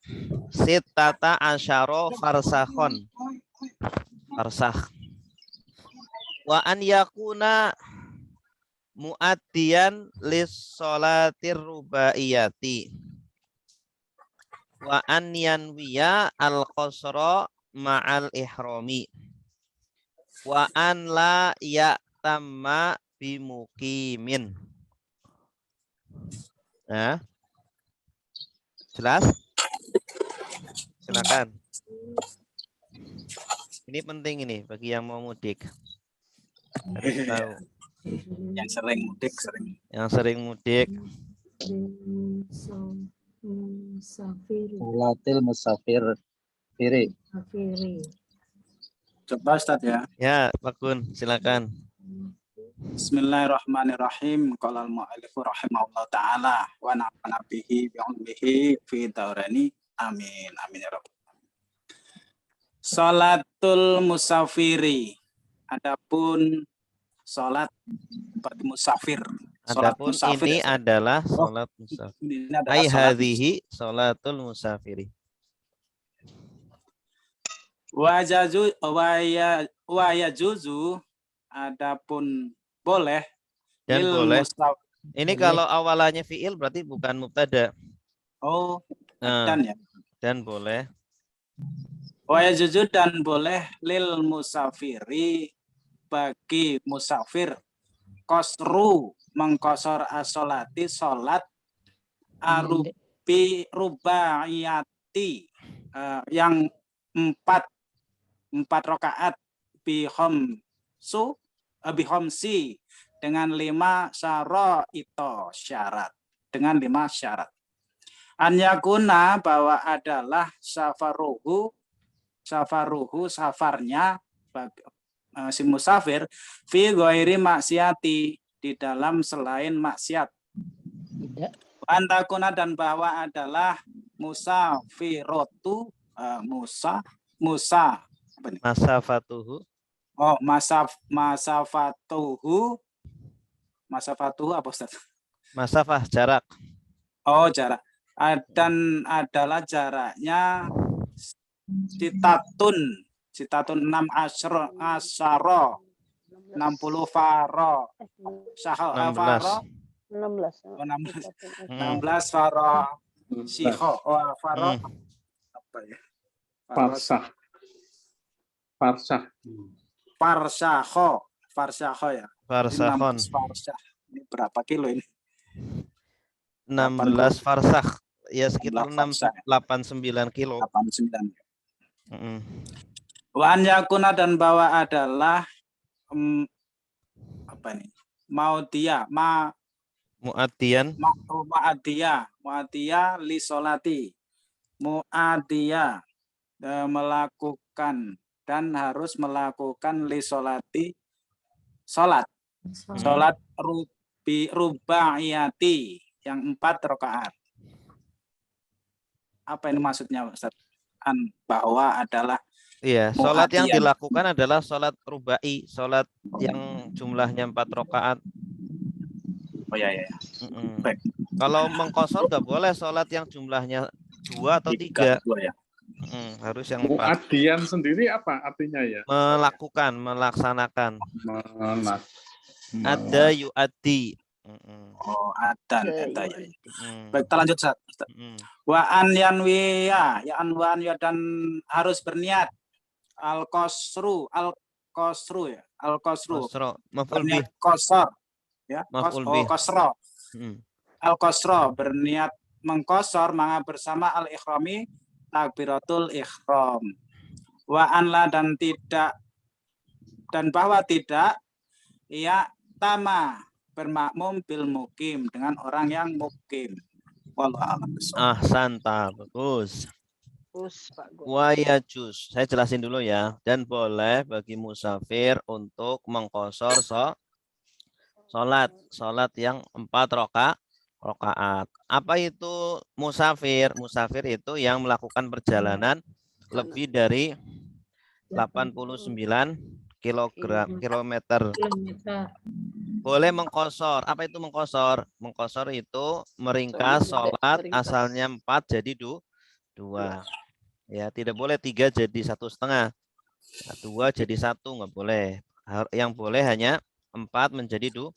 sittata asyara farsakhon farsakh wa an yakuna muaddiyan lis sholatir rubaiyati wa an yanwiya al qasra ma'al ihrami wa an la ya'tamma bimuqimin. Nah, jelas? Silakan. Ini penting ini bagi yang mau mudik. Harus tahu. Yang sering mudik sering. Yang sering mudik. Musafir. Salatil musafir. Firi. Musafiri. Coba Ustaz ya. Ya, Pak Gun, silakan. Bismillahirrahmanirrahim. Qala al-mu'allifu rahimahullah ta'ala wa nafa'ana bihi bi 'ilmihi fi daurani. Amin. Amin ya rabbal alamin. Salatul musafiri. Adapun salat bagi musafir. Salat Adapun musafir. ini adalah salat musafir. Ini adalah Ai salat hadhihi salatul musafiri. wa yajuzu adapun boleh Dan lil boleh. Ini boleh. kalau awalannya fiil berarti bukan mubtada. Oh, Nah, dan ya. dan boleh. Wa yajuzu dan boleh lil musafiri bagi musafir kosru mengkosor as-sholati salat arubi rubaiyati yang empat rakaat bihomsi dengan 5 syarat dengan 5 syarat. Anyakuna bahwa adalah safaruhu safarnya si musafir fi ghairi maksiati di dalam selain maksiat. Tidak. Antakuna dan bahwa adalah musafirotu Masafatuhu. Oh, masafatuhu apa Ustaz? Masafah jarak. Oh, jarak. Dan adalah jaraknya sitatun 6 asyara 60 faro 16. 16 faro siho faro apa ya? Farsakho ya. Farsakhon. 16 farsakh. Ini berapa kilo ini? 16 farsakh. Ya sekitar 16 89 kilo. 89. Wa an yakuna dan bahwa adalah apa ini? Mu'addiyan li sholati. Mu'addiya melakukan dan harus melakukan li sholati salat rubaiyati yang 4 rakaat. Apa ini maksudnya Ustaz? Bahwa adalah iya, salat yang dilakukan adalah salat rubai, salat yang jumlahnya 4 rakaat. Oh ya. Baik. Kalau mengkosor nggak boleh salat yang jumlahnya 2 atau 3. Ya. Harus yang 4. Mu'addiyan sendiri apa artinya ya? Melakukan, melaksanakan. Ada yu'addi. Oh, adan ya. Baik, kita lanjut Ustaz. Wa an yanwiya, dan harus berniat al-qasru ya. Al-qasru. Berniat qasar ya. Qasra. Al-qasra berniat mengqasar manga bersama al-ikhrami takbiratul ihram. Wa an la dan bahwa tidak ya tama bermakmum bil mukim dengan orang yang mukim. Wallahu a'lam. Ahsanta, bagus. Wa yajuz. Saya jelasin dulu ya. Dan boleh bagi musafir untuk mengqasar salat yang 4 rakaat. Apa itu musafir? Musafir itu yang melakukan perjalanan lebih dari 89 kilometer. Boleh mengqasar. Apa itu mengqasar? Mengqasar itu meringkas salat asalnya 4 jadi 2. Ya, tidak boleh 3 jadi 1,5. 2 jadi 1 nggak boleh. Yang boleh hanya 4 menjadi 2.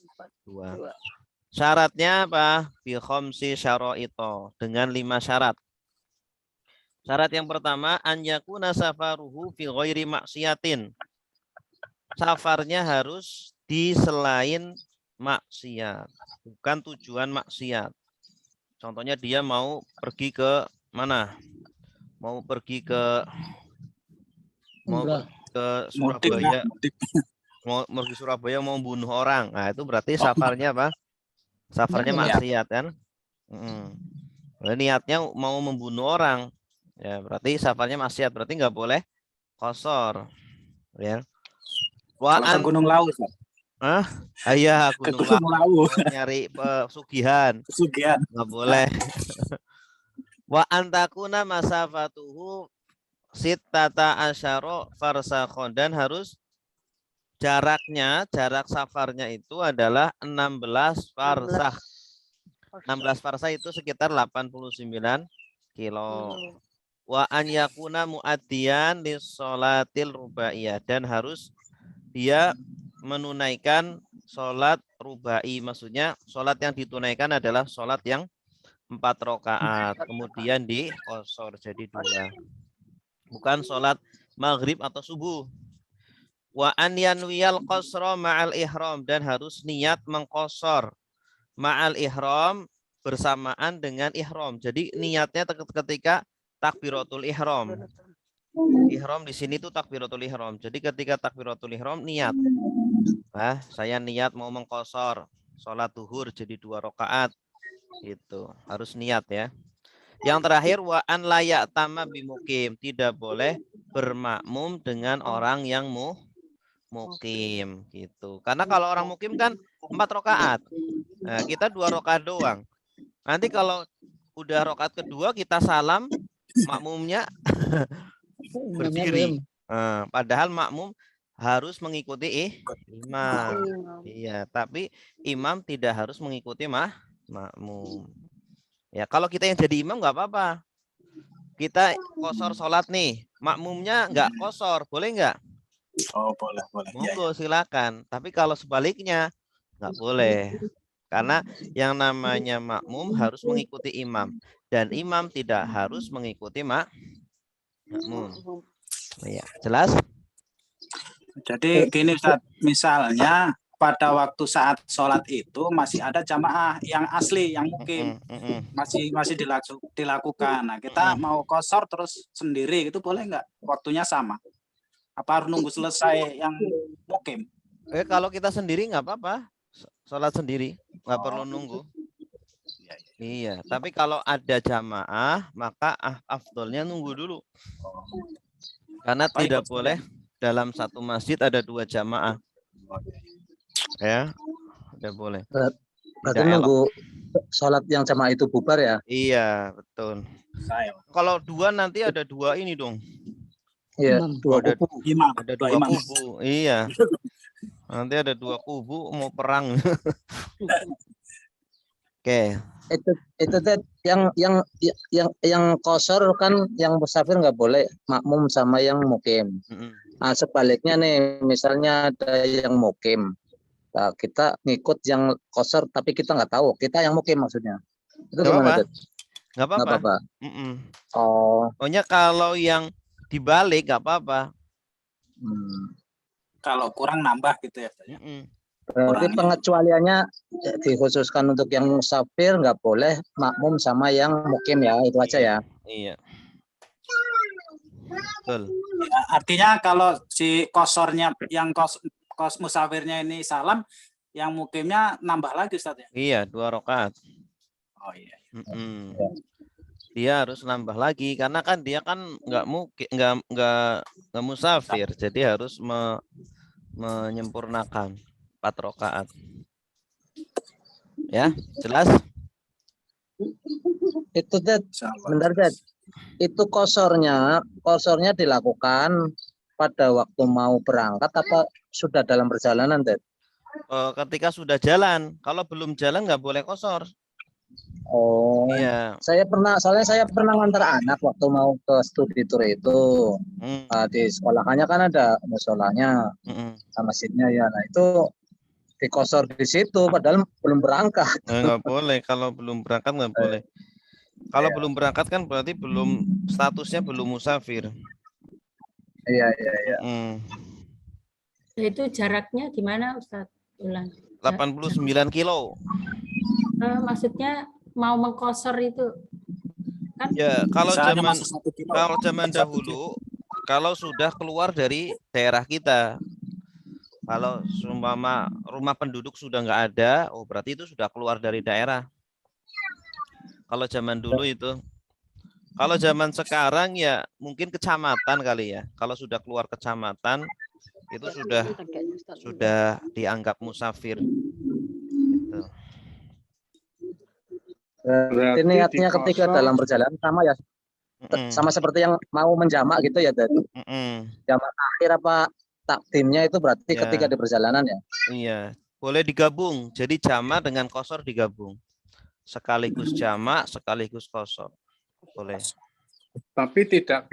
Syaratnya apa? Bi khamsi syara'ito, dengan 5 syarat. Syarat yang pertama, an yakuna safaruhu fi ghairi maksiatin. Safarnya harus di selain maksiat, bukan tujuan maksiat. Contohnya dia mau pergi ke mana? Mau pergi ke Surabaya. mau pergi Surabaya mau bunuh orang. Nah, itu berarti safarnya apa? Safarnya maksiat kan? Niatnya mau membunuh orang. Ya, berarti safarnya maksiat, berarti nggak boleh qashar. Ya. Kalau ke Gunung Lawu, Ustaz. Iya, Ke Gunung Gunung Lawu. nyari pesugihan. Pesugihan. Nggak boleh. Wa antakuna masafatuhu sittata asyara farsakhon, dan harus jarak safarnya itu adalah 16 farsakh. 16 farsakh itu sekitar 89 kilo. Wa an yakuna muaddiyan lis-sholatil rubaiyah, dan harus dia menunaikan sholat rubai, maksudnya sholat yang ditunaikan adalah sholat yang 4 rakaat, kemudian diqashar jadi 2, bukan sholat maghrib atau subuh. Wa an yanwiyal qasra ma'al ihram, dan harus niat mengqashar ma'al ihram, bersamaan dengan ihram. Jadi niatnya ketika takbiratul ihram. Ihram di sini tuh takbiratul ihram. Jadi ketika takbiratul ihram niat. Saya niat mau mengqashar sholat zuhur jadi 2 rakaat. Itu harus niat ya. Yang terakhir, wa an la ya'tama bimukim, tidak boleh bermakmum dengan orang yang mukim gitu. Karena kalau orang mukim kan 4 rakaat. Nah, kita 2 rakaat doang. Nanti kalau udah rakaat kedua kita salam, makmumnya berdiri. Padahal makmum harus mengikuti imam. Iya, tapi imam tidak harus mengikuti makmum. Ya, kalau kita yang jadi imam nggak apa-apa. Kita qashar sholat nih, makmumnya nggak qashar, boleh nggak? Oh, boleh. Monggo, silakan. Tapi kalau sebaliknya nggak boleh. Karena yang namanya makmum harus mengikuti imam, dan imam tidak harus mengikuti makmum. Ya, jelas? Jadi gini Ustaz, misalnya pada waktu saat sholat itu masih ada jamaah yang asli, yang mukim, masih dilakukan. Nah, kita mau qashar terus sendiri, itu boleh nggak? Waktunya sama? Apa harus nunggu selesai yang mukim? Kalau kita sendiri nggak apa-apa, sholat sendiri, nggak perlu nunggu. Iya, tapi kalau ada jamaah maka afdolnya nunggu dulu. Karena tidak boleh dalam satu masjid ada 2 jamaah. Ya, tidak boleh. Berarti nunggu sholat yang jamaah itu bubar ya? Iya, betul. Kalau 2 nanti ada 2 ini dong. Iya, 2 kubu. Ada 2 kubu. Iya. Nanti ada 2 kubu mau perang. Oke. Itu yang qashar kan, yang musafir nggak boleh makmum sama yang mukim. Nah, sebaliknya nih, misalnya ada yang mukim, nah, kita ngikut yang qashar tapi kita nggak tahu kita yang mukim maksudnya. Itu gimana? Nggak apa-apa. Oh. Pokoknya kalau yang dibalik nggak apa-apa. Kalau kurang nambah gitu ya. Berarti pengecualiannya dikhususkan untuk yang musafir, nggak boleh makmum sama yang mukim ya, itu aja ya. Iya. Betul. Ya, artinya kalau si qasharnya yang musafirnya ini salam, yang mukimnya nambah lagi Ustaz ya? Iya, 2 rakaat. Oh iya. Dia harus nambah lagi karena kan dia kan nggak musafir, jadi harus menyempurnakan 4 rakaat. Ya, jelas? Itu bentar Dad. Itu qasharnya dilakukan pada waktu mau berangkat apa sudah dalam perjalanan, Dad? Ketika sudah jalan. Kalau belum jalan nggak boleh qashar. Oh. Iya. Soalnya saya pernah ngantar anak waktu mau ke studi tour itu. Di sekolahannya kan ada musolanya, sama masjidnya ya. Nah, itu di qashar di situ padahal belum berangkat. Nggak boleh, kalau belum berangkat nggak boleh. Kalau belum berangkat kan berarti statusnya belum musafir. Iya. Itu jaraknya gimana Ustaz? Ulang. 89 kilo. Maksudnya mau mengqashar itu kan? Ya, kalau zaman dahulu, kalau sudah keluar dari daerah kita, Kalau seumpama rumah penduduk sudah nggak ada, oh berarti itu sudah keluar dari daerah. Kalau zaman dulu itu, kalau zaman sekarang ya mungkin kecamatan kali ya. Kalau sudah keluar kecamatan itu sudah dianggap musafir. Gitu. Berarti ini artinya ketika dalam perjalanan sama ya, sama seperti yang mau menjamak gitu ya, Dad. Jamak akhir apa takdimnya itu berarti Ya. ketika di perjalanan ya. Iya, boleh digabung. Jadi jamak dengan qashar digabung. Sekaligus jamak, sekaligus qashar. Boleh. Tapi tidak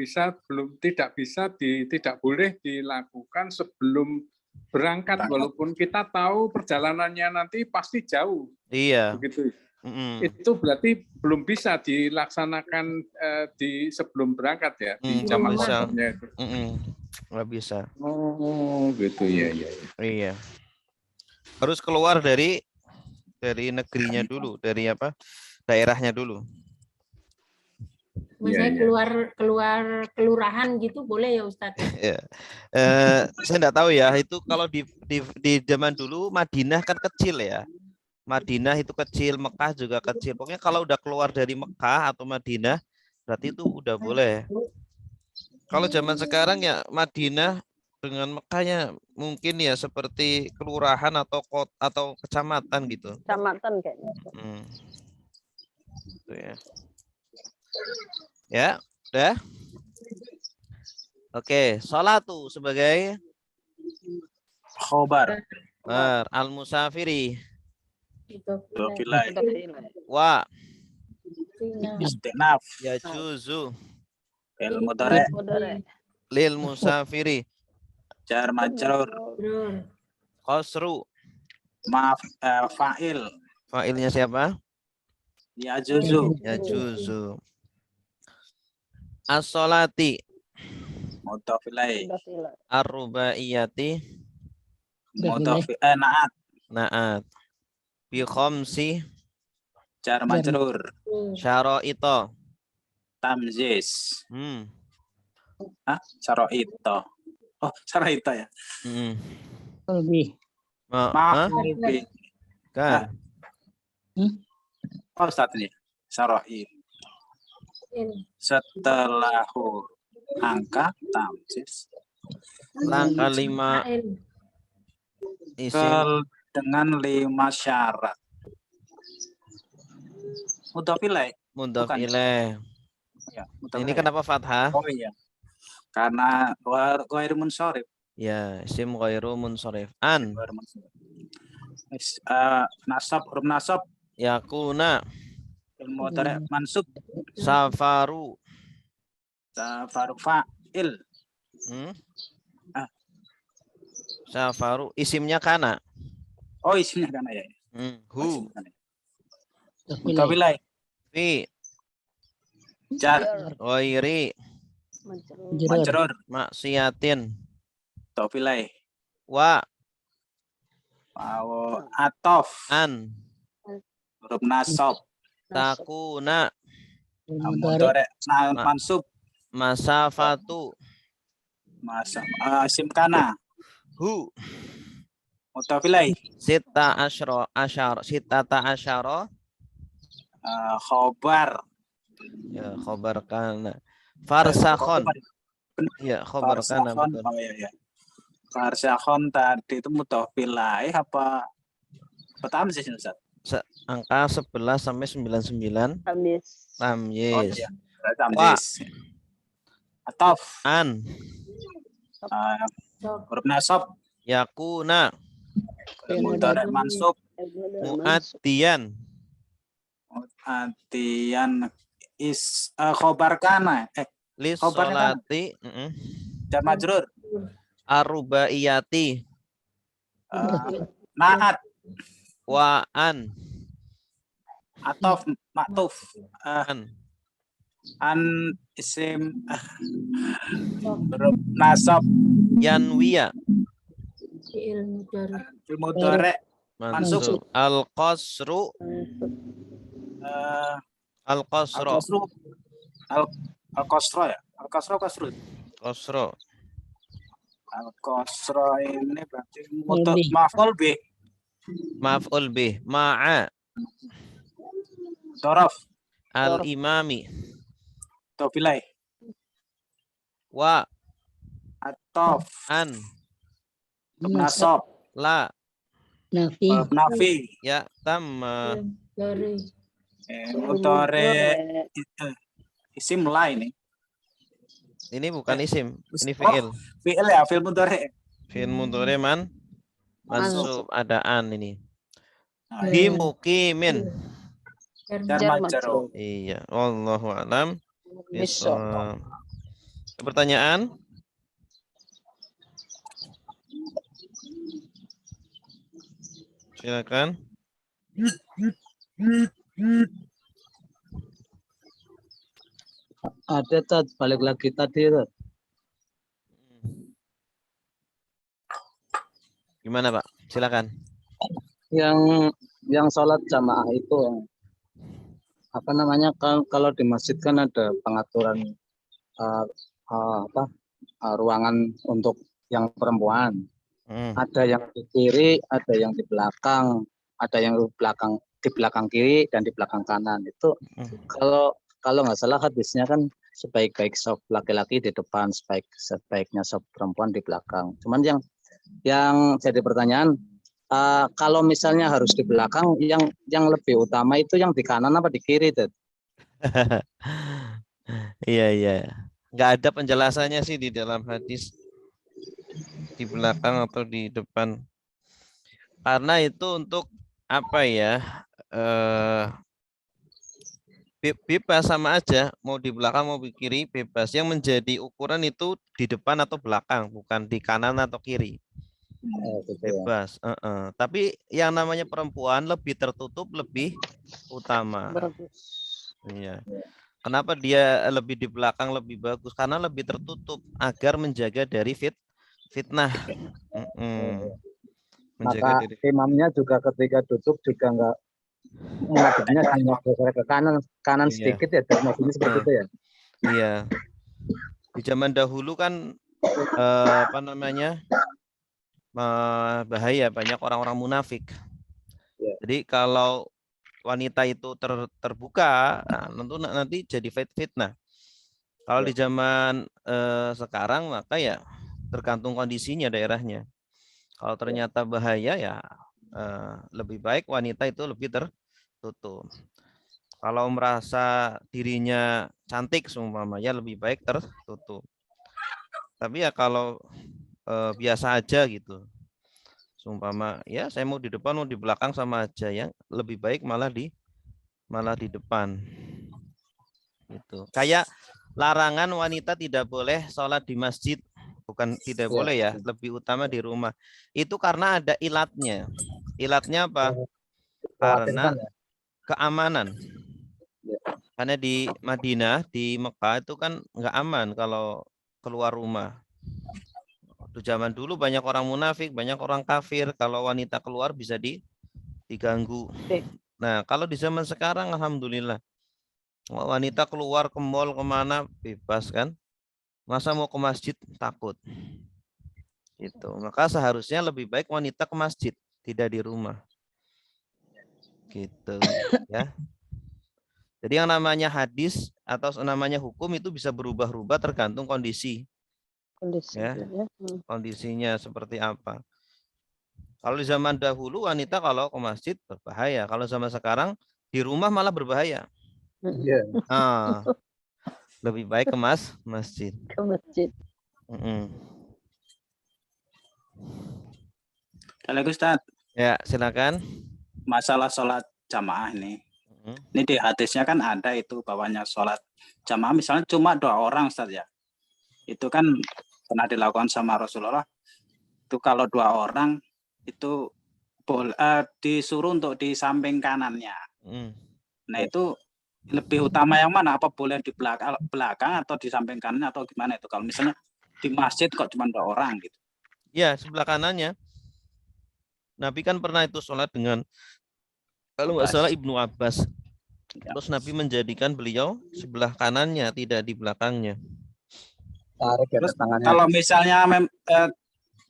boleh dilakukan sebelum berangkat, walaupun kita tahu perjalanannya nanti pasti jauh. Iya. Begitu. Itu berarti belum bisa dilaksanakan di sebelum berangkat ya, di jamak qasharnya itu. Nggak bisa. Oh, gitu ya. Iya. Harus keluar dari negerinya dulu, dari apa? Daerahnya dulu. Misalnya keluar kelurahan gitu boleh ya Ustadz? Ya. Saya nggak tahu ya, itu kalau di zaman dulu Madinah kan kecil ya. Madinah itu kecil, Mekah juga kecil. Pokoknya kalau udah keluar dari Mekah atau Madinah, berarti itu udah boleh. Kalau zaman sekarang ya Madinah dengan Mekahnya mungkin ya seperti kelurahan atau kota atau kecamatan gitu. Kecamatan kayaknya. Gitu ya. Ya, udah. Oke, sholatu sebagai khobar. Al-musafiri. Mudhofilai. Wa Istinaf. yajuzu Fil mudhari. lil musafiri. Jar majrur. Qasru. Fa'il. Fa'ilnya siapa? Yajuzu. Yajuzu. As-sholati. Mudhofilai. Ar-rubaiyati. Na'at. Na'at. Bi khamsi Jar majrur. syara'ita. Tamyiz. Syara'ita. Oh, syara'ita ya. Lebih. Maaf, lebih. Kan. Oh, Ustaz ini. Syara'it. Setelahu angka tamyiz. Langkah 5 isim Dengan 5 syarat. Mudhof ilaih. mudhof ilaih. Ya, Ini kenapa fathah? Oh iya. Karena ghairu munsharif. Ya, isim ghairu munsharif. An. Nasab, huruf nasab. Yakuna. Mudhari mansub. Safaru. Safaru fa'il. Safaru. Isimnya kana. Oh, isimnya kana ya. Hu. Mudhof ilaih. Fi. Jar. Ghairi. Majrur. Maksiatin. Mudhof ilaih. Wa. Atof. An. Huruf nasab. Takuna. Mudhari mansub. Masafatu. Isim kana. Hu. Mudhof ilaih. Sita asyara. Khobar. Ya, khobar kana. Farsakhon. Ya, khobar kana betul. Oh iya. Farsakhon tadi itu mudhof ilaih apa tamyiz Ustaz? Angka 11 sampai 99. Tamyiz. Oh iya. Tamyiz. Atof. An. Huruf nasab. Yakuna. Mudhari mansub. Mu'addiyan. Mu'addiyan khobar kana. Li khobar kana. sholati. Jar majrur. Ar-rubaiyati. Na'at. Wa an. Atof maktuf. An isim huruf nasab. Yanwiya. Mudhari mansub. Al-qasru. Al-qasru. Al-qasra ya. Al-qasra qasru. Qasru. Al-Qasra ini berarti Lebih. maf'ul bih. Maf'ul bih. Ma'a Dorof. al-imami. Tobilai. Wa Atof. an Nasab. la Nafi. Nafi. ya tamma. Mutore. Isim la ini. Ini bukan isim, ini fi'il. Fi'il ya, fi'il mudhari. Fi'il mudhari mansub ada an ini. Nah, Di mukimin. jar majrur. Iya, wallahu a'lam. Bisa. Pertanyaan? Silakan. Ada Tad, balik lagi tadi Tad. Gimana Pak? Silakan. Yang sholat jamaah itu apa namanya, kalau di masjid kan ada pengaturan ruangan untuk yang perempuan. Ada yang di kiri, ada yang di belakang, ada yang di belakang kiri dan di belakang kanan. Itu kalau nggak salah hadisnya kan sebaik-baik sop laki-laki di depan, sebaiknya sop perempuan di belakang. Cuman yang jadi pertanyaan, kalau misalnya harus di belakang, yang lebih utama itu yang di kanan apa di kiri, Ted? Iya. Nggak ada penjelasannya sih di dalam hadis di belakang atau di depan. Karena itu untuk apa ya? Bebas sama aja, mau di belakang mau di kiri bebas. Yang menjadi ukuran itu di depan atau belakang, bukan di kanan atau kiri. Bebas. Tapi yang namanya perempuan lebih tertutup, lebih utama. Iya. Kenapa dia lebih di belakang lebih bagus? Karena lebih tertutup agar menjaga dari fitnah. Maka imamnya juga ketika duduk juga nggak menghadapnya hanya ke kanan sedikit ya, maksudnya seperti itu ya. Iya. Di zaman dahulu kan bahaya, banyak orang-orang munafik. Jadi kalau wanita itu terbuka, nanti jadi fitnah. Kalau di zaman sekarang maka ya tergantung kondisinya daerahnya. Kalau ternyata bahaya ya lebih baik wanita itu lebih tertutup. Kalau merasa dirinya cantik seumpamanya lebih baik tertutup. Tapi ya kalau biasa aja gitu. Seumpama ya saya mau di depan mau di belakang sama aja, yang lebih baik malah di depan. Gitu. Kayak larangan wanita tidak boleh sholat di masjid, bukan tidak boleh ya, lebih utama di rumah. Itu karena ada ilatnya. Ilatnya apa? Karena keamanan. Karena di Madinah, di Mekah itu kan nggak aman kalau keluar rumah. Waktu zaman dulu banyak orang munafik, banyak orang kafir. Kalau wanita keluar bisa diganggu. Nah, kalau di zaman sekarang alhamdulillah. Wanita keluar ke mall kemana bebas kan. Masa mau ke masjid takut. Gitu. Maka seharusnya lebih baik wanita ke masjid, tidak di rumah. Gitu ya. Jadi yang namanya hadis atau namanya hukum itu bisa berubah-ubah tergantung kondisi. Ya, kondisinya seperti apa. Kalau di zaman dahulu wanita kalau ke masjid berbahaya. Kalau zaman sekarang di rumah malah berbahaya. Lebih baik ke masjid. Ke masjid. Halo Ustaz. Ya, silakan. Masalah sholat jamaah ini. Ini di hadisnya kan ada itu bawahnya sholat jamaah misalnya cuma 2 orang Ustaz ya. Itu kan pernah dilakukan sama Rasulullah. Itu kalau 2 orang itu disuruh untuk di samping kanannya. Nah itu lebih utama yang mana? Apa boleh di belakang atau di samping kanan atau gimana itu? Kalau misalnya di masjid kok cuma 2 orang gitu. Ya, sebelah kanannya. Nabi kan pernah itu sholat dengan, kalau nggak salah Ibnu Abbas. Terus Nabi menjadikan beliau sebelah kanannya, tidak di belakangnya. Terus kalau misalnya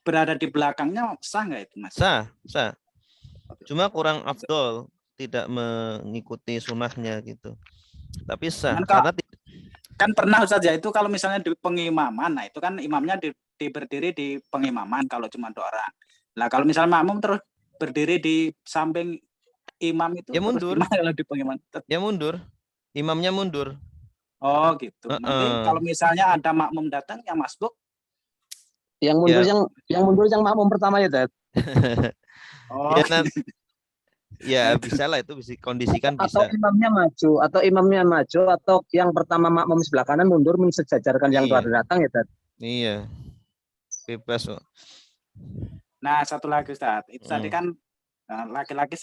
berada di belakangnya sah nggak itu, Mas? Sah, sah. Cuma kurang afdol, tidak mengikuti sunnahnya gitu. Tapi sah, karena kan pernah Ustaz ya, itu kalau misalnya di pengimaman, nah itu kan imamnya berdiri di pengimaman kalau cuma 2 orang. Nah kalau misalnya makmum terus berdiri di samping imam itu, ya mundur. Kalau di pengimaman? Ya mundur, imamnya mundur. Oh gitu. Nanti kalau misalnya ada makmum datang yang masbuk, yang mundur yang mundur yang makmum pertama ya, Dad. Oh. Ya bisa lah, itu bisa kondisikan bisa. Atau imamnya maju atau yang pertama makmum sebelah kanan mundur mensejajarkan yang baru datang ya, Dad. Iya. Bebas kok. Nah, satu lagi Ustaz. Itu tadi kan laki-laki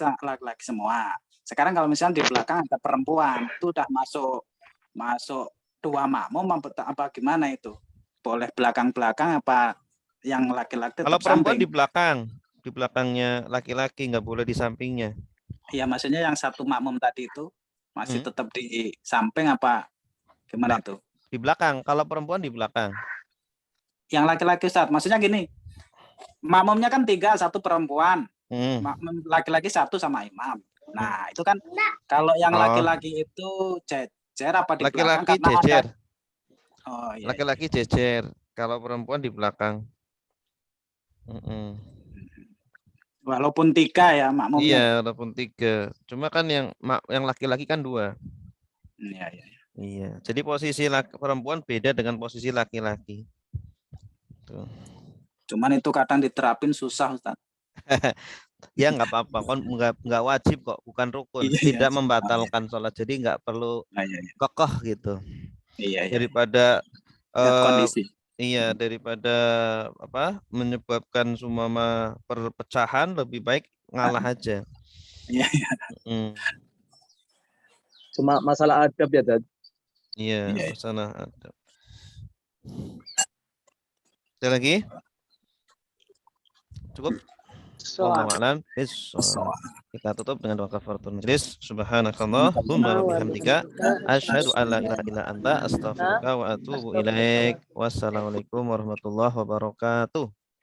semua. Sekarang kalau misalnya di belakang ada perempuan, itu udah masuk 2 makmum apa gimana itu? Boleh belakang-belakang apa yang laki-laki? Kalau perempuan di belakang. Di belakangnya laki-laki, nggak boleh di sampingnya. Iya, maksudnya yang satu makmum tadi itu masih tetap di samping apa gimana itu? Di belakang. Kalau perempuan di belakang. Yang laki-laki Ustaz, maksudnya gini, makmumnya kan 3, 1 perempuan, makmum laki-laki 1 sama imam. Nah itu kan kalau yang laki-laki itu jejer apa di belakang? Laki-laki jejer. Oh, iya. Laki-laki jejer. Kalau perempuan di belakang. Walaupun 3 ya makmumnya. Iya, walaupun 3. Cuma kan yang laki-laki kan 2. Iya. Iya. Jadi posisi perempuan beda dengan posisi laki-laki. Tuh. Cuman itu kadang diterapin susah, Ustaz. Ya nggak apa-apa, kan nggak wajib kok, bukan rukun. Tidak membatalkan sholat, jadi nggak perlu kokoh gitu. Iya. Daripada kondisi. Iya, daripada menyebabkan sumama perpecahan, lebih baik ngalah aja. Iya. Cuma masalah adab ya, Dad. Iya, masalah adab. Ada lagi? Cukup? Wallahualam. Kita tutup dengan doa kafaratul majlis. Subhanakallahumma wa bihamdika asyhadu an la ilaha illa anta astaghfiruka wa atubu ilaik. Wassalamualaikum warahmatullahi wabarakatuh.